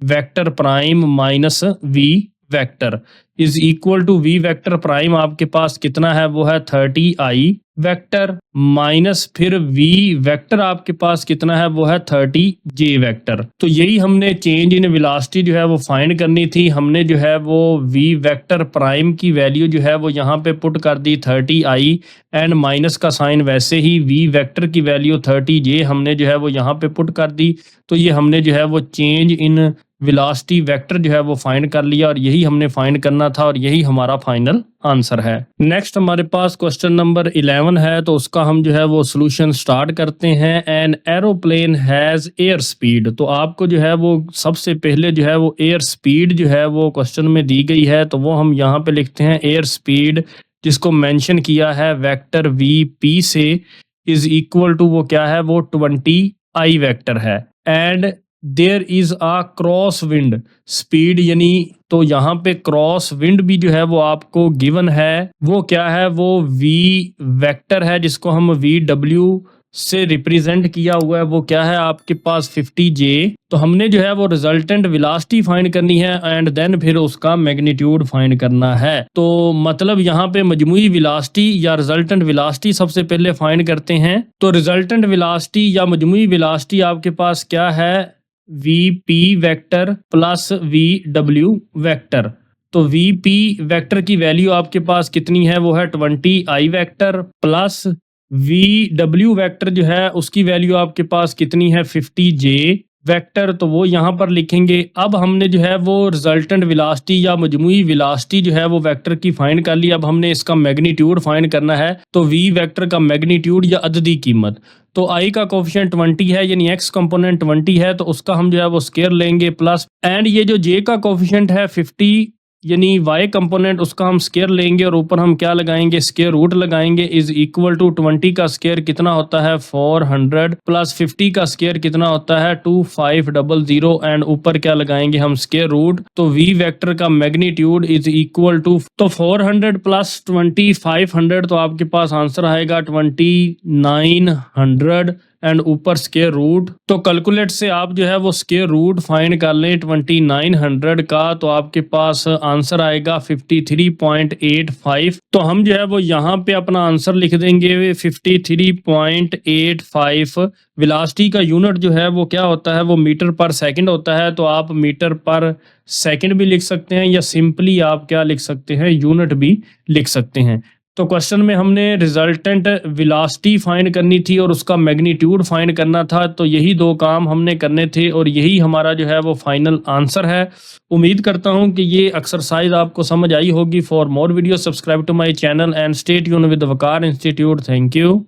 vector prime minus v vector is equal to v vector prime आपके पास कितना है वो है 30i वेक्टर माइनस फिर v वेक्टर आपके पास कितना है वो है 30j वेक्टर। तो यही हमने चेंज इन वेलोसिटी जो है वो फाइंड करनी थी। हमने जो है वो v वेक्टर प्राइम की वैल्यू जो है वो यहाँ पे पुट कर दी 30i एंड माइनस का साइन वैसे ही v वेक्टर की वैल्यू 30j हमने जो है वो यहाँ पे पुट कर दी। तो ये हमने जो है वो चेंज इन वेलोसिटी वेक्टर जो है वो फाइंड कर लिया और यही हमने फाइंड करना था और यही हमारा फाइनल आंसर है। नेक्स्ट हमारे पास क्वेश्चन नंबर 11 है, तो उसका हम जो है वो सॉल्यूशन स्टार्ट करते हैं। An aeroplane has air speed, तो आपको जो है वो सबसे पहले जो है वो एयर स्पीड जो है वो क्वेश्चन में दी गई है, तो वो हम यहाँ पे लिखते हैं एयर स्पीड जिसको मेंशन किया है वेक्टर वी पी से इज इक्वल टू वो क्या है वो 20 आई वेक्टर है। And there is a cross wind speed, यानी तो यहाँ पे क्रॉस विंड भी जो है वो आपको गिवन है, वो क्या है वो वी वेक्टर है जिसको हम वी डब्ल्यू से रिप्रेजेंट किया हुआ है, वो क्या है आपके पास 50J। तो हमने जो है वो रिजल्टेंट वेलोसिटी फाइंड करनी है एंड देन फिर उसका मैग्नीट्यूड फाइंड करना है। तो मतलब यहाँ पे मजमुई वेलोसिटी या रिजल्टेंट वेलोसिटी सबसे पहले फाइंड करते हैं। तो रिजल्टेंट वेलोसिटी या मजमुई वेलोसिटी आपके पास क्या है V P vector plus V W vector. तो वी पी वेक्टर की वैल्यू आपके पास कितनी है वो है 20 आई vector plus V W vector जो है उसकी वैल्यू आपके पास कितनी है 50J वेक्टर, तो वो यहाँ पर लिखेंगे। अब हमने जो है वो रिजल्टेंट वेलोसिटी या मजमुई वेलोसिटी जो है वो वेक्टर की फाइंड कर ली। अब हमने इसका मैग्नीट्यूड फाइंड करना है, तो वी वेक्टर का मैग्नीट्यूड या अददी कीमत, तो आई का कोफिशिएंट 20 है यानी एक्स कंपोनेंट 20 है, तो उसका हम जो है वो स्केयर लेंगे प्लस एंड ये जो जे का कोफिशिएंट है 50 यानी वाई कंपोनेंट उसका हम स्केयर लेंगे और ऊपर हम क्या लगाएंगे स्केयर रूट लगाएंगे इज इक्वल टू 20 का स्केयर कितना होता है 400 प्लस 50 का स्केयर कितना होता है 2500 एंड ऊपर क्या लगाएंगे हम स्केयर रूट। तो वी वेक्टर का मैग्नीट्यूड इज इक्वल टू तो 400 प्लस 2500, तो आपके पास आंसर आएगा 2900 एंड ऊपर स्केयर रूट। तो कैलकुलेट से आप जो है वो स्केयर रूट फाइंड कर लें 2900 का, तो आपके पास आंसर आएगा 53.85। तो हम जो है वो यहाँ पे अपना आंसर लिख देंगे 53.85। वेलोसिटी का यूनिट जो है वो क्या होता है वो मीटर पर सेकंड होता है, तो आप मीटर पर सेकंड भी लिख सकते हैं या सिंपली आप क्या लिख सकते हैं यूनिट भी लिख सकते हैं। तो क्वेश्चन में हमने रिजल्टेंट वेलोसिटी फाइंड करनी थी और उसका मैग्नीट्यूड फाइंड करना था, तो यही दो काम हमने करने थे और यही हमारा जो है वो फाइनल आंसर है। उम्मीद करता हूं कि ये एक्सरसाइज आपको समझ आई होगी। For more video subscribe to my channel and stay tuned with Waqar institute. Thank you.